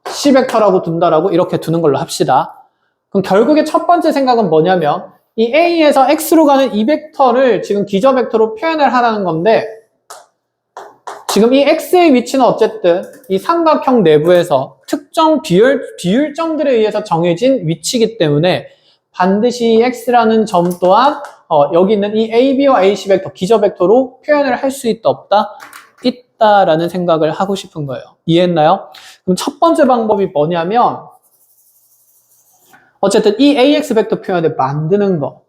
C 벡터라고 둔다라고 이렇게 두는 걸로 합시다. 그럼 결국에 첫 번째 생각은 뭐냐면 이 A에서 X로 가는 이 벡터를 지금 기저 벡터로 표현을 하라는 건데, 지금 이 X의 위치는 어쨌든 이 삼각형 내부에서 특정 비율점들에 의해서 정해진 위치이기 때문에 반드시 X라는 점 또한 여기 있는 이 AB와 AC 벡터, 기저 벡터로 표현을 할 수 있다, 없다? 있다라는 생각을 하고 싶은 거예요. 이해했나요? 그럼 첫 번째 방법이 뭐냐면 어쨌든 이 AX 벡터 표현을 만드는 거.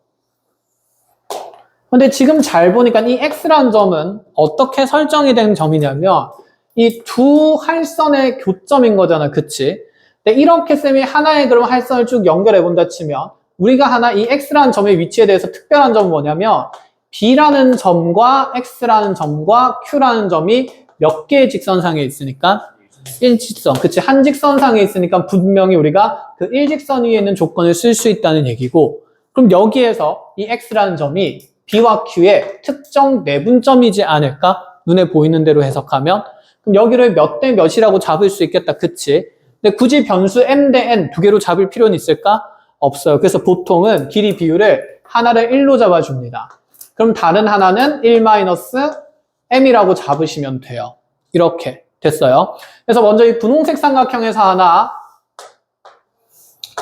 근데 지금 잘 보니까 이 X라는 점은 어떻게 설정이 된 점이냐면 이 두 할선의 교점인 거잖아, 그치? 근데 이렇게 쌤이 하나의 그럼 할선을 쭉 연결해 본다 치면 우리가 하나 이 X라는 점의 위치에 대해서 특별한 점은 뭐냐면 B라는 점과 X라는 점과 Q라는 점이 몇 개의 직선상에 있으니까 일직선, 그치? 한 직선상에 있으니까 분명히 우리가 그 일직선 위에 있는 조건을 쓸 수 있다는 얘기고, 그럼 여기에서 이 X라는 점이 B와 Q의 특정 내분점이지 않을까? 눈에 보이는 대로 해석하면. 그럼 여기를 몇 대 몇이라고 잡을 수 있겠다, 그치? 근데 굳이 변수 M 대 N 두 개로 잡을 필요는 있을까? 없어요. 그래서 보통은 길이 비율을 하나를 1로 잡아줍니다. 그럼 다른 하나는 1-M이라고 잡으시면 돼요. 이렇게 됐어요. 그래서 먼저 이 분홍색 삼각형에서 하나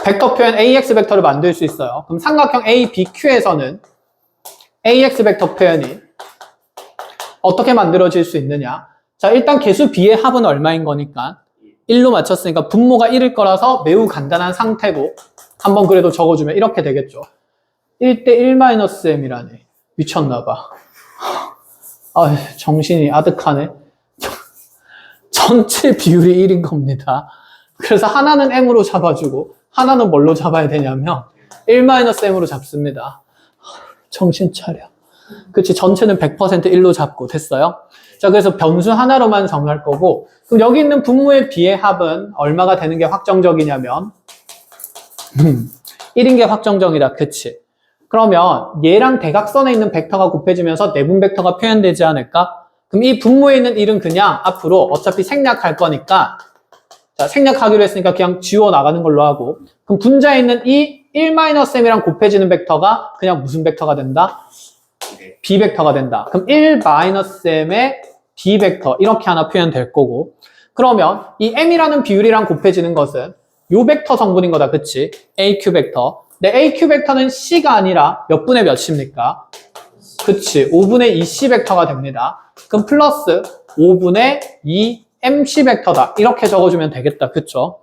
벡터 표현 AX 벡터를 만들 수 있어요. 그럼 삼각형 ABQ에서는 AX 벡터 표현이 어떻게 만들어질 수 있느냐? 자, 일단 개수 B의 합은 얼마인 거니까 1로 맞췄으니까 분모가 1일 거라서 매우 간단한 상태고, 한번 그래도 적어주면 이렇게 되겠죠. 1대 1-M이라니. 미쳤나봐. 정신이 아득하네. 전체 비율이 1인 겁니다. 그래서 하나는 M으로 잡아주고 하나는 뭘로 잡아야 되냐면 1-M으로 잡습니다. 정신 차려. 그치, 전체는 100% 1로 잡고 됐어요. 자, 그래서 변수 하나로만 정할 거고, 그럼 여기 있는 분모의 B의 합은 얼마가 되는 게 확정적이냐면 1인 게 확정적이다, 그치? 그러면 얘랑 대각선에 있는 벡터가 곱해지면서 내분 벡터가 표현되지 않을까? 그럼 이 분모에 있는 1은 그냥 앞으로 어차피 생략할 거니까, 자, 생략하기로 했으니까 그냥 지워 나가는 걸로 하고, 그럼 분자에 있는 이 1-M이랑 곱해지는 벡터가 그냥 무슨 벡터가 된다? B 벡터가 된다. 그럼 1-M의 B 벡터 이렇게 하나 표현될 거고, 그러면 이 M이라는 비율이랑 곱해지는 것은 요 벡터 성분인 거다, 그치? AQ 벡터. 근데 AQ 벡터는 C가 아니라 몇 분의 몇입니까? 그치, 5분의 2C 벡터가 됩니다. 그럼 플러스 5분의 2 MC 벡터다. 이렇게 적어주면 되겠다, 그쵸?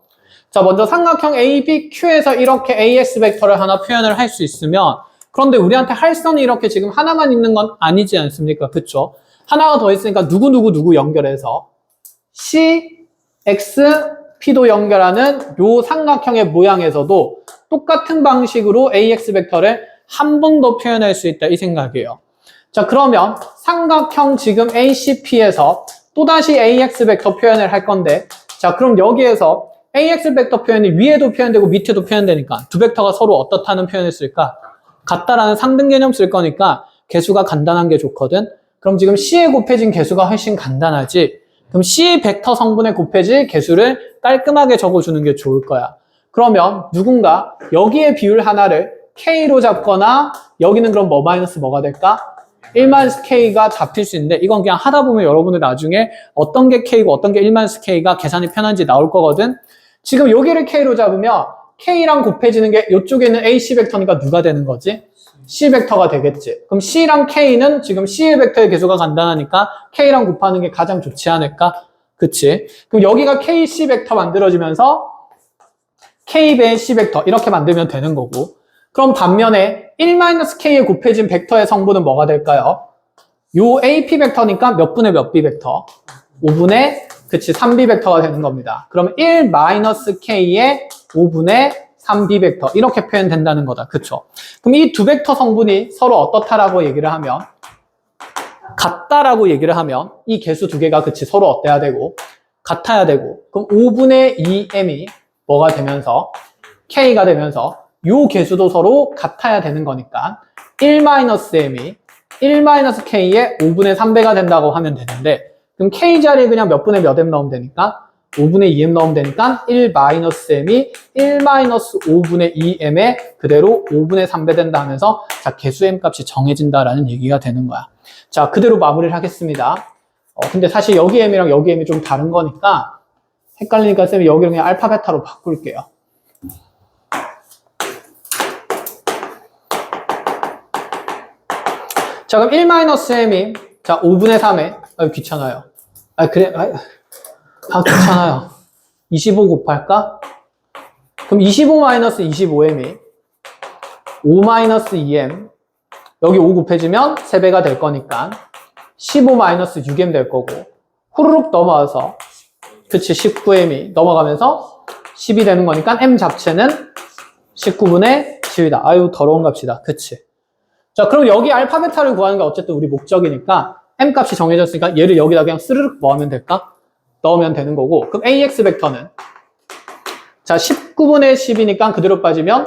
자, 먼저 삼각형 ABQ에서 이렇게 AX 벡터를 하나 표현을 할 수 있으면, 그런데 우리한테 할선이 이렇게 지금 하나만 있는 건 아니지 않습니까? 그쵸? 하나가 더 있으니까 누구 연결해서 C, X, P도 연결하는 요 삼각형의 모양에서도 똑같은 방식으로 AX 벡터를 한 번 더 표현할 수 있다, 이 생각이에요. 자, 그러면 삼각형 지금 ACP에서 또다시 AX 벡터 표현을 할 건데, 자, 그럼 여기에서 AX 벡터 표현이 위에도 표현되고 밑에도 표현되니까 두 벡터가 서로 어떻다는 표현을 쓸까? 같다라는 상등 개념 쓸 거니까 개수가 간단한 게 좋거든. 그럼 지금 C에 곱해진 개수가 훨씬 간단하지. 그럼 C 벡터 성분에 곱해질 개수를 깔끔하게 적어주는 게 좋을 거야. 그러면 누군가 여기에 비율 하나를 K로 잡거나 여기는 그럼 뭐 마이너스 뭐가 될까? 1-K가 잡힐 수 있는데 이건 그냥 하다 보면 여러분들 나중에 어떤 게 K고 어떤 게 1-K가 계산이 편한지 나올 거거든. 지금 여기를 K로 잡으면 K랑 곱해지는 게 이쪽에 있는 AC 벡터니까 누가 되는 거지? C 벡터가 되겠지. 그럼 C랑 K는 지금 C의 벡터의 개수가 간단하니까 K랑 곱하는 게 가장 좋지 않을까? 그치? 그럼 여기가 KC 벡터 만들어지면서 K 배 C 벡터 이렇게 만들면 되는 거고, 그럼 반면에 1-K에 곱해진 벡터의 성분은 뭐가 될까요? 요 AP 벡터니까 몇 분의 몇 B 벡터? 5분의 그치 3B 벡터가 되는 겁니다. 그럼 1-K의 5분의 3B 벡터 이렇게 표현된다는 거다. 그쵸? 그럼 이 두 벡터 성분이 서로 어떻다라고 얘기를 하면, 같다라고 얘기를 하면 이 개수 두 개가 그치 서로 어때야 되고 같아야 되고, 그럼 5분의 2m이 뭐가 되면서 K가 되면서 요 개수도 서로 같아야 되는 거니까 1-M이 1-K의 5분의 3배가 된다고 하면 되는데, 그럼 K 자리에 그냥 몇 분의 몇 M 넣으면 되니까 5분의 2M 넣으면 되니까 1-M이 1-5분의 2M에 그대로 5분의 3배 된다 하면서 자 개수 M 값이 정해진다라는 얘기가 되는 거야. 자 그대로 마무리를 하겠습니다. 근데 사실 여기 M이랑 여기 M이 좀 다른 거니까 헷갈리니까 쌤이 여기를 그냥 알파 베타로 바꿀게요. 자 그럼 1-M이 자 5분의 3에 귀찮아요. 그래 귀찮아요. 25 곱할까? 그럼 25-25m이 5-2m 여기 5 곱해지면 3배가 될 거니까 15-6m 될 거고, 후루룩 넘어와서 그치 19m이 넘어가면서 10이 되는 거니까 m 자체는 19분의 10이다. 아유 더러운 값이다. 그치? 자 그럼 여기 알파 베타를 구하는 게 어쨌든 우리 목적이니까 m 값이 정해졌으니까 얘를 여기다 그냥 스르륵 뭐 하면 될까? 넣으면 되는 거고, 그럼 AX 벡터는 자 19분의 10이니까 그대로 빠지면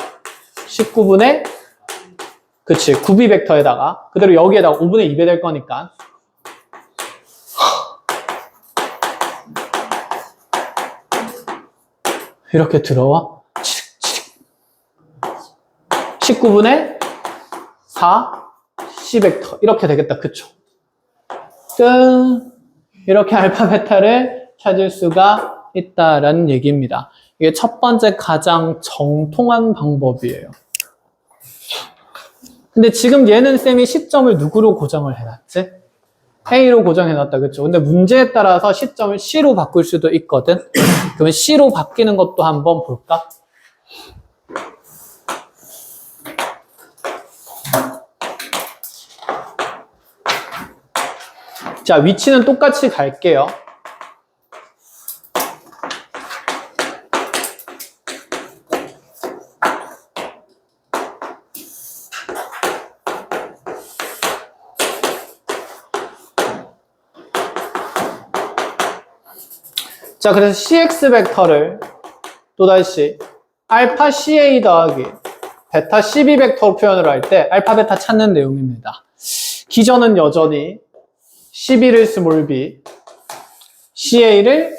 19분의 그치 9B 벡터에다가 그대로 여기에다가 5분의 2배 될 거니까 이렇게 들어와 19분의 4 C 벡터 이렇게 되겠다. 그쵸? 이렇게 알파 베타를 찾을 수가 있다라는 얘기입니다. 이게 첫 번째 가장 정통한 방법이에요. 근데 지금 얘는 쌤이 시점을 누구로 고정을 해놨지? A로 고정해놨다. 그쵸? 근데 문제에 따라서 시점을 C로 바꿀 수도 있거든. 그러면 C로 바뀌는 것도 한번 볼까? 자, 위치는 똑같이 갈게요. 자, 그래서 CX 벡터를 또다시 알파 CA 더하기 베타 CB 벡터로 표현을 할 때 알파 베타 찾는 내용입니다. 기전은 여전히 CB를 스몰 b, CA를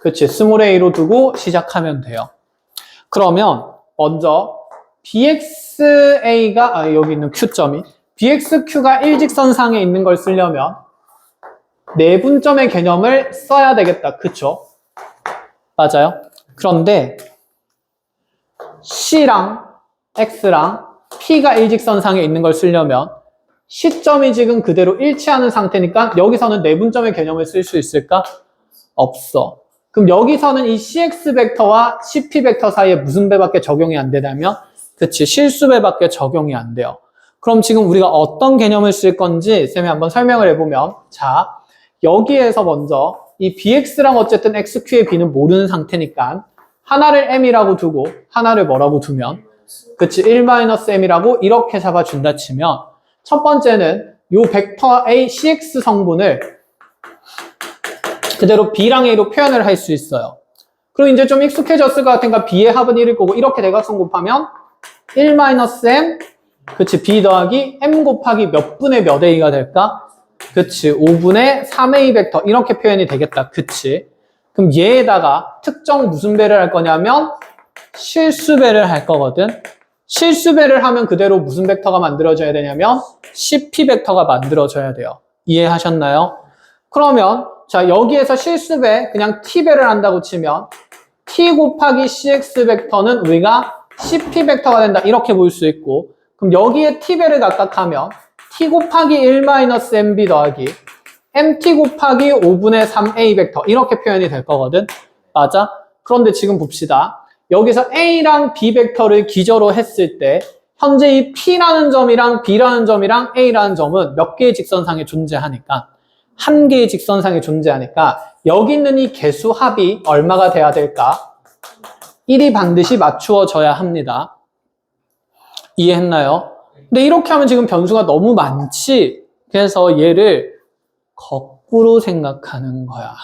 그치 스몰 a로 두고 시작하면 돼요. 그러면 먼저 BXA가 여기 있는 Q점이 BXQ가 일직선상에 있는 걸 쓰려면 내분점의 개념을 써야 되겠다. 그쵸? 맞아요. 그런데 C랑 X랑 P가 일직선상에 있는 걸 쓰려면 시점이 지금 그대로 일치하는 상태니까 여기서는 내분점의 개념을 쓸 수 있을까? 없어. 그럼 여기서는 이 CX 벡터와 CP 벡터 사이에 무슨 배밖에 적용이 안 되냐면 그치 실수배밖에 적용이 안 돼요. 그럼 지금 우리가 어떤 개념을 쓸 건지 쌤이 한번 설명을 해보면, 자 여기에서 먼저 이 BX랑 어쨌든 XQ의 B는 모르는 상태니까 하나를 M이라고 두고 하나를 뭐라고 두면 그치 1-M이라고 이렇게 잡아준다 치면 첫 번째는 요 벡터 A CX 성분을 그대로 B랑 A로 표현을 할 수 있어요. 그럼 이제 좀 익숙해졌을 것 같으니까 B의 합은 1일 거고 이렇게 대각선 곱하면 1-M 그치 B 더하기 M 곱하기 몇 분의 몇 A가 될까? 그치 5분의 3A 벡터 이렇게 표현이 되겠다. 그치? 그럼 얘에다가 특정 무슨 배를 할 거냐면 실수배를 할 거거든. 실수배를 하면 그대로 무슨 벡터가 만들어져야 되냐면 CP 벡터가 만들어져야 돼요. 이해하셨나요? 그러면 자 여기에서 실수배 그냥 T배를 한다고 치면 T 곱하기 CX 벡터는 우리가 CP 벡터가 된다 이렇게 볼 수 있고 그럼 여기에 T배를 각각 하면 T 곱하기 1-MB 더하기 MT 곱하기 5분의 3A 벡터 이렇게 표현이 될 거거든. 맞아? 그런데 지금 봅시다. 여기서 A랑 B 벡터를 기저로 했을 때 현재 이 P라는 점이랑 B라는 점이랑 A라는 점은 몇 개의 직선상에 존재하니까 한 개의 직선상에 존재하니까 여기 있는 이 개수 합이 얼마가 돼야 될까? 1이 반드시 맞추어져야 합니다. 이해했나요? 근데 이렇게 하면 지금 변수가 너무 많지? 그래서 얘를 거꾸로 생각하는 거야.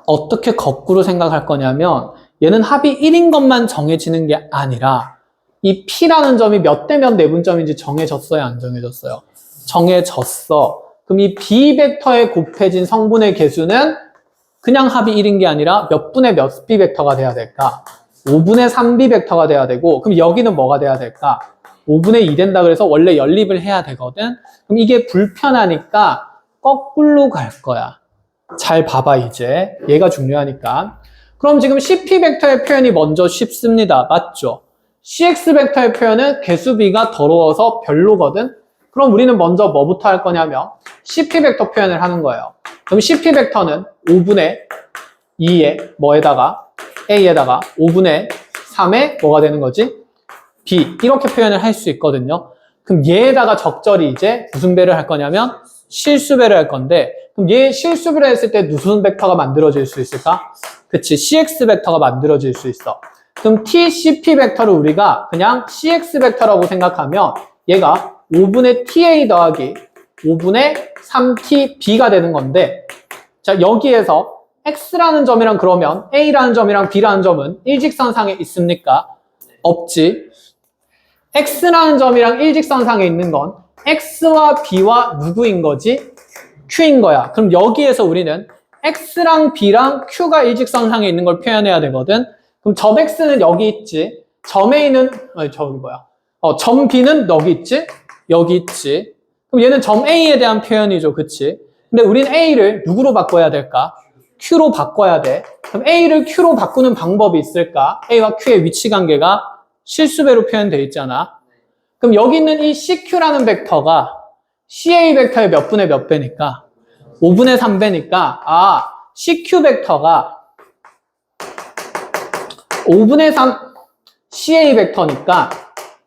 어떻게 거꾸로 생각할 거냐면 얘는 합이 1인 것만 정해지는 게 아니라 이 P라는 점이 몇 대 몇 내분점인지 정해졌어요? 안 정해졌어요? 정해졌어. 그럼 이 B 벡터에 곱해진 성분의 개수는 그냥 합이 1인 게 아니라 몇 분의 몇 B 벡터가 돼야 될까? 5분의 3B 벡터가 돼야 되고 그럼 여기는 뭐가 돼야 될까? 5분의 2 된다 그래서 원래 연립을 해야 되거든? 그럼 이게 불편하니까 거꾸로 갈 거야. 잘 봐봐 이제. 얘가 중요하니까. 그럼 지금 CP 벡터의 표현이 먼저 쉽습니다. 맞죠? CX 벡터의 표현은 개수비가 더러워서 별로거든? 그럼 우리는 먼저 뭐부터 할 거냐면 CP 벡터 표현을 하는 거예요. 그럼 CP 벡터는 5분의 2에 뭐에다가 A에다가 5분의 3에 뭐가 되는 거지? B 이렇게 표현을 할 수 있거든요. 그럼 얘에다가 적절히 이제 무슨 배를 할 거냐면 실수배를 할 건데 그럼 얘 실수배를 했을 때 무슨 벡터가 만들어질 수 있을까? 그치, CX 벡터가 만들어질 수 있어. 그럼 TCP 벡터를 우리가 그냥 CX 벡터라고 생각하면 얘가 5분의 TA 더하기 5분의 3TB가 되는 건데 자 여기에서 X라는 점이랑 그러면 A라는 점이랑 B라는 점은 일직선상에 있습니까? 없지. X라는 점이랑 일직선상에 있는 건 X와 B와 누구인 거지? Q인 거야. 그럼 여기에서 우리는 X랑 B랑 Q가 일직선상에 있는 걸 표현해야 되거든. 그럼 점 X는 여기 있지. 점 A는 저기 뭐야? 점 B는 여기 있지? 여기 있지. 그럼 얘는 점 A에 대한 표현이죠. 그치? 근데 우린 A를 누구로 바꿔야 될까? Q로 바꿔야 돼. 그럼 A를 Q로 바꾸는 방법이 있을까? A와 Q의 위치 관계가 실수배로 표현되어 있잖아. 그럼 여기 있는 이 CQ라는 벡터가 CA 벡터의 몇 분의 몇 배니까? 5분의 3배니까 CQ 벡터가 5분의 3 CA 벡터니까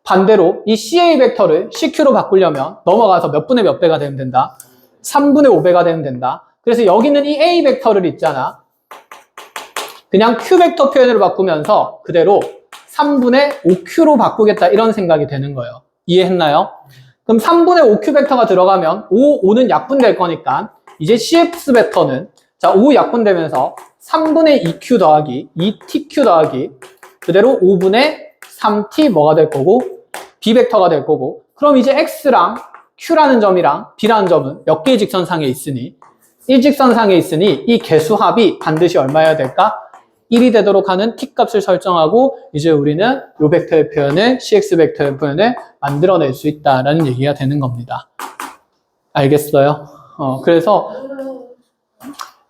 반대로 이 CA 벡터를 CQ로 바꾸려면 넘어가서 몇 분의 몇 배가 되면 된다? 3분의 5배가 되면 된다. 그래서 여기 있는 이 A 벡터를 있잖아. 그냥 Q 벡터 표현으로 바꾸면서 그대로 3분의 5Q로 바꾸겠다 이런 생각이 되는 거예요. 이해했나요? 그럼 3분의 5Q 벡터가 들어가면 5는 약분될 거니까 이제 CX 벡터는 자 5 약분되면서 3분의 2Q 더하기 2TQ 더하기 그대로 5분의 3T 뭐가 될 거고 B 벡터가 될 거고 그럼 이제 X랑 Q라는 점이랑 B라는 점은 몇 개의 직선상에 있으니 일직선상에 있으니 이 개수합이 반드시 얼마여야 될까? 1이 되도록 하는 T값을 설정하고 이제 우리는 이 벡터의 표현을 CX 벡터의 표현을 만들어낼 수 있다라는 얘기가 되는 겁니다. 알겠어요? 그래서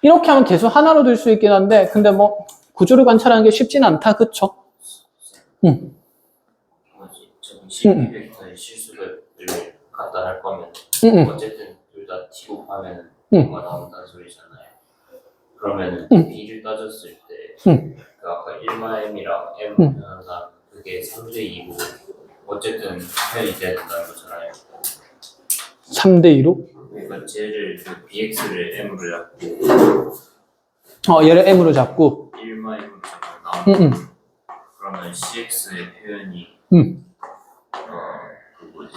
이렇게 하면 개수 하나로 둘 수 있긴 한데 근데 뭐 구조를 관찰하는 게 쉽진 않다. 그쵸? 저기 CP 벡터의 실수를 갖다 할 거면 어쨌든 둘 다 T 곱하면 뭐가 나온다는 소리잖아요. 그러면은 B를 따졌을 때 그 아까 1-M이랑 M 표현한 그게 3대 2고 어쨌든 표현이 돼야 된다는 거잖아요. 3대 2로? 그러니까 쟤를 그 BX를 M으로 잡고 얘를 M으로 잡고 1-M으로 잡고 나오면 그러면 CX의 표현이 그 뭐지?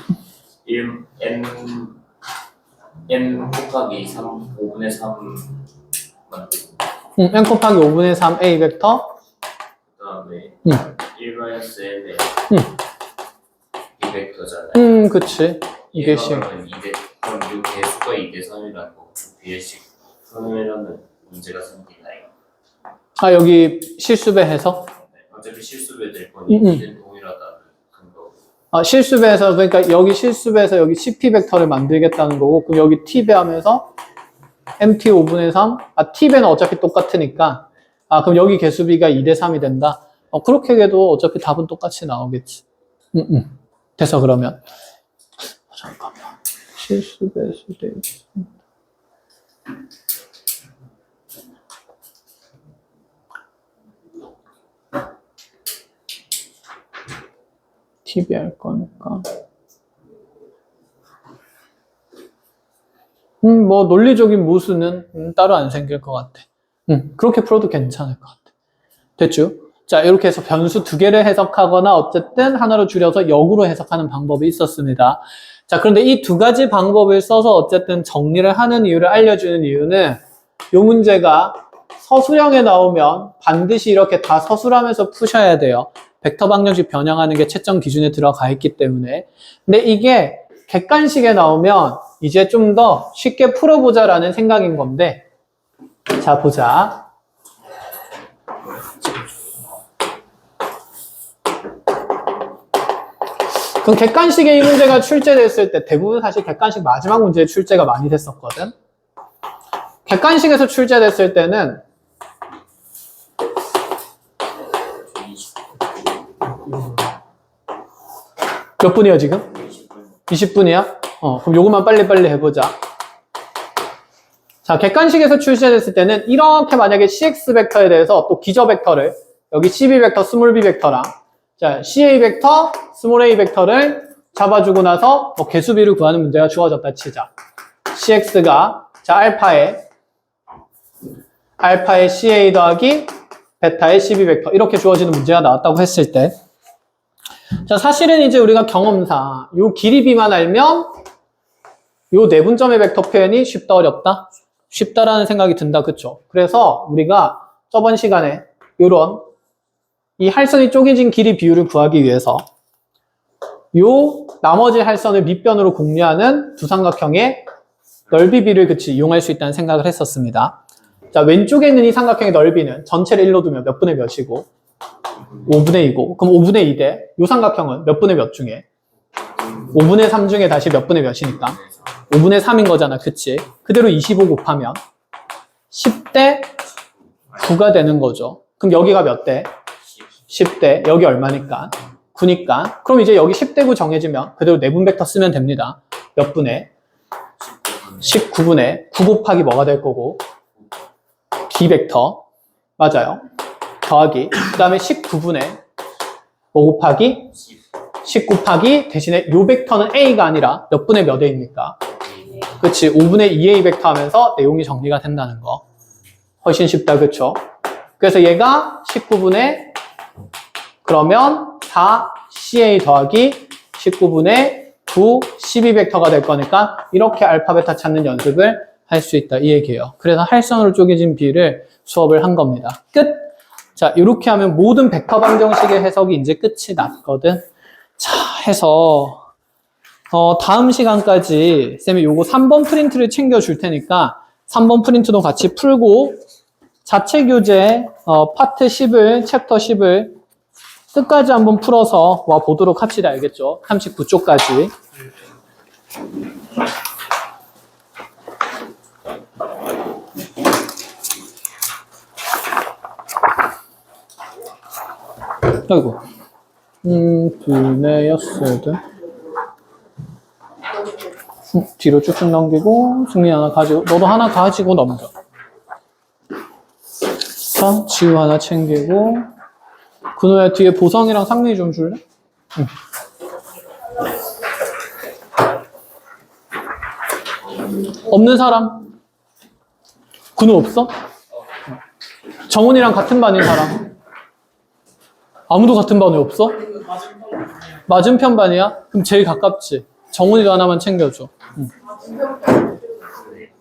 M 곱하기 5분의 3 만들고 M 곱하기 5분의 3 A 벡터 그 다음에 1-M의 B 벡터잖아요. 그치. 이게 그러면 2대 그럼 이 개수가 2대3이라는 거고 B의식 그러면 문제가 생기나요? 여기 실수배 해서? 네, 어차피 실수배 될 거니 B는 동일하다는 근거. 실수배에서, 그러니까 여기 실수배에서 여기 CP 벡터를 만들겠다는 거고, 그럼 여기 T배 하면서 MT 5분의 3? T배는 어차피 똑같으니까, 그럼 여기 개수비가 2대 3이 된다. 그렇게 해도 어차피 답은 똑같이 나오겠지. 됐어, 그러면. 잠깐만. 실수배에서 TV 할 거니까. 뭐, 논리적인 무수는 따로 안 생길 것 같아. 그렇게 풀어도 괜찮을 것 같아. 됐죠? 자, 이렇게 해서 변수 두 개를 해석하거나 어쨌든 하나로 줄여서 역으로 해석하는 방법이 있었습니다. 자, 그런데 이 두 가지 방법을 써서 어쨌든 정리를 하는 이유를 알려주는 이유는 이 문제가 서술형에 나오면 반드시 이렇게 다 서술하면서 푸셔야 돼요. 벡터 방정식 변형하는 게 채점 기준에 들어가 있기 때문에. 근데 이게 객관식에 나오면 이제 좀 더 쉽게 풀어보자라는 생각인 건데, 자, 보자. 그럼 객관식에 이 문제가 출제됐을 때 대부분 사실 객관식 마지막 문제에 출제가 많이 됐었거든. 객관식에서 출제됐을 때는 몇 분이야 지금? 20분이야? 그럼 요것만 빨리빨리 해보자. 자, 객관식에서 출제됐을 때는 이렇게 만약에 CX 벡터에 대해서 또 기저 벡터를 여기 CB 벡터, 스몰 b 벡터랑 자, CA 벡터, 스몰 a 벡터를 잡아주고 나서 개수비를 구하는 문제가 주어졌다 치자. CX가 자 알파의 CA 더하기 베타의 CB 벡터 이렇게 주어지는 문제가 나왔다고 했을 때 자, 사실은 이제 우리가 경험상 요 길이 B만 알면 요 내분점의 벡터 표현이 쉽다 어렵다? 쉽다라는 생각이 든다. 그쵸? 그래서 우리가 저번 시간에 요런 이 할선이 쪼개진 길이 비율을 구하기 위해서 요 나머지 할선을 밑변으로 공유하는 두 삼각형의 넓이 비를 이용할 수 있다는 생각을 했었습니다. 자, 왼쪽에 있는 이 삼각형의 넓이는 전체를 1로 두면 몇 분의 몇이고 5분의 2고 그럼 5분의 2대 요 삼각형은 몇 분의 몇 중에 5분의 3 중에 다시 몇 분의 몇이니까 5분의 3인 거잖아. 그치? 그대로 25 곱하면 10대 9가 되는 거죠. 그럼 여기가 몇 대? 10대. 여기 얼마니까? 9니까. 그럼 이제 여기 10대 9 정해지면 그대로 내분 벡터 쓰면 됩니다. 몇 분의? 19분의 9 곱하기 뭐가 될 거고? B 벡터. 맞아요. 더하기. 그 다음에 19분의 5 곱하기? 10 곱하기 대신에 요 벡터는 A가 아니라 몇 분의 몇 A입니까? 그치. 5분의 2A 벡터 하면서 내용이 정리가 된다는 거. 훨씬 쉽다. 그쵸? 그래서 얘가 19분의 그러면 4CA 더하기 19분의 9 12벡터가 될 거니까 이렇게 알파 베타 찾는 연습을 할 수 있다 이 얘기예요. 그래서 할선으로 쪼개진 B를 수업을 한 겁니다. 끝! 자, 이렇게 하면 모든 벡터 방정식의 해석이 이제 끝이 났거든. 자, 해서 다음 시간까지 쌤이 요거 3번 프린트를 챙겨줄 테니까 3번 프린트도 같이 풀고 자체 교재 파트 10을 챕터 10을 끝까지 한번 풀어서 와 보도록 합시다. 알겠죠? 39쪽까지. 아이고. 두뇌였어야 돼. 뒤로 쭉쭉 넘기고 승리 하나 가지고 너도 하나 가지고 넘겨. 자, 지우 하나 챙기고 그노야 뒤에 보성이랑 상민이 좀 줄래? 응. 없는 사람? 그노 없어? 정훈이랑 같은 반인 사람? 아무도 같은 반이 없어? 맞은편 반이야? 그럼 제일 가깝지. 정훈이도 하나만 챙겨줘. 응.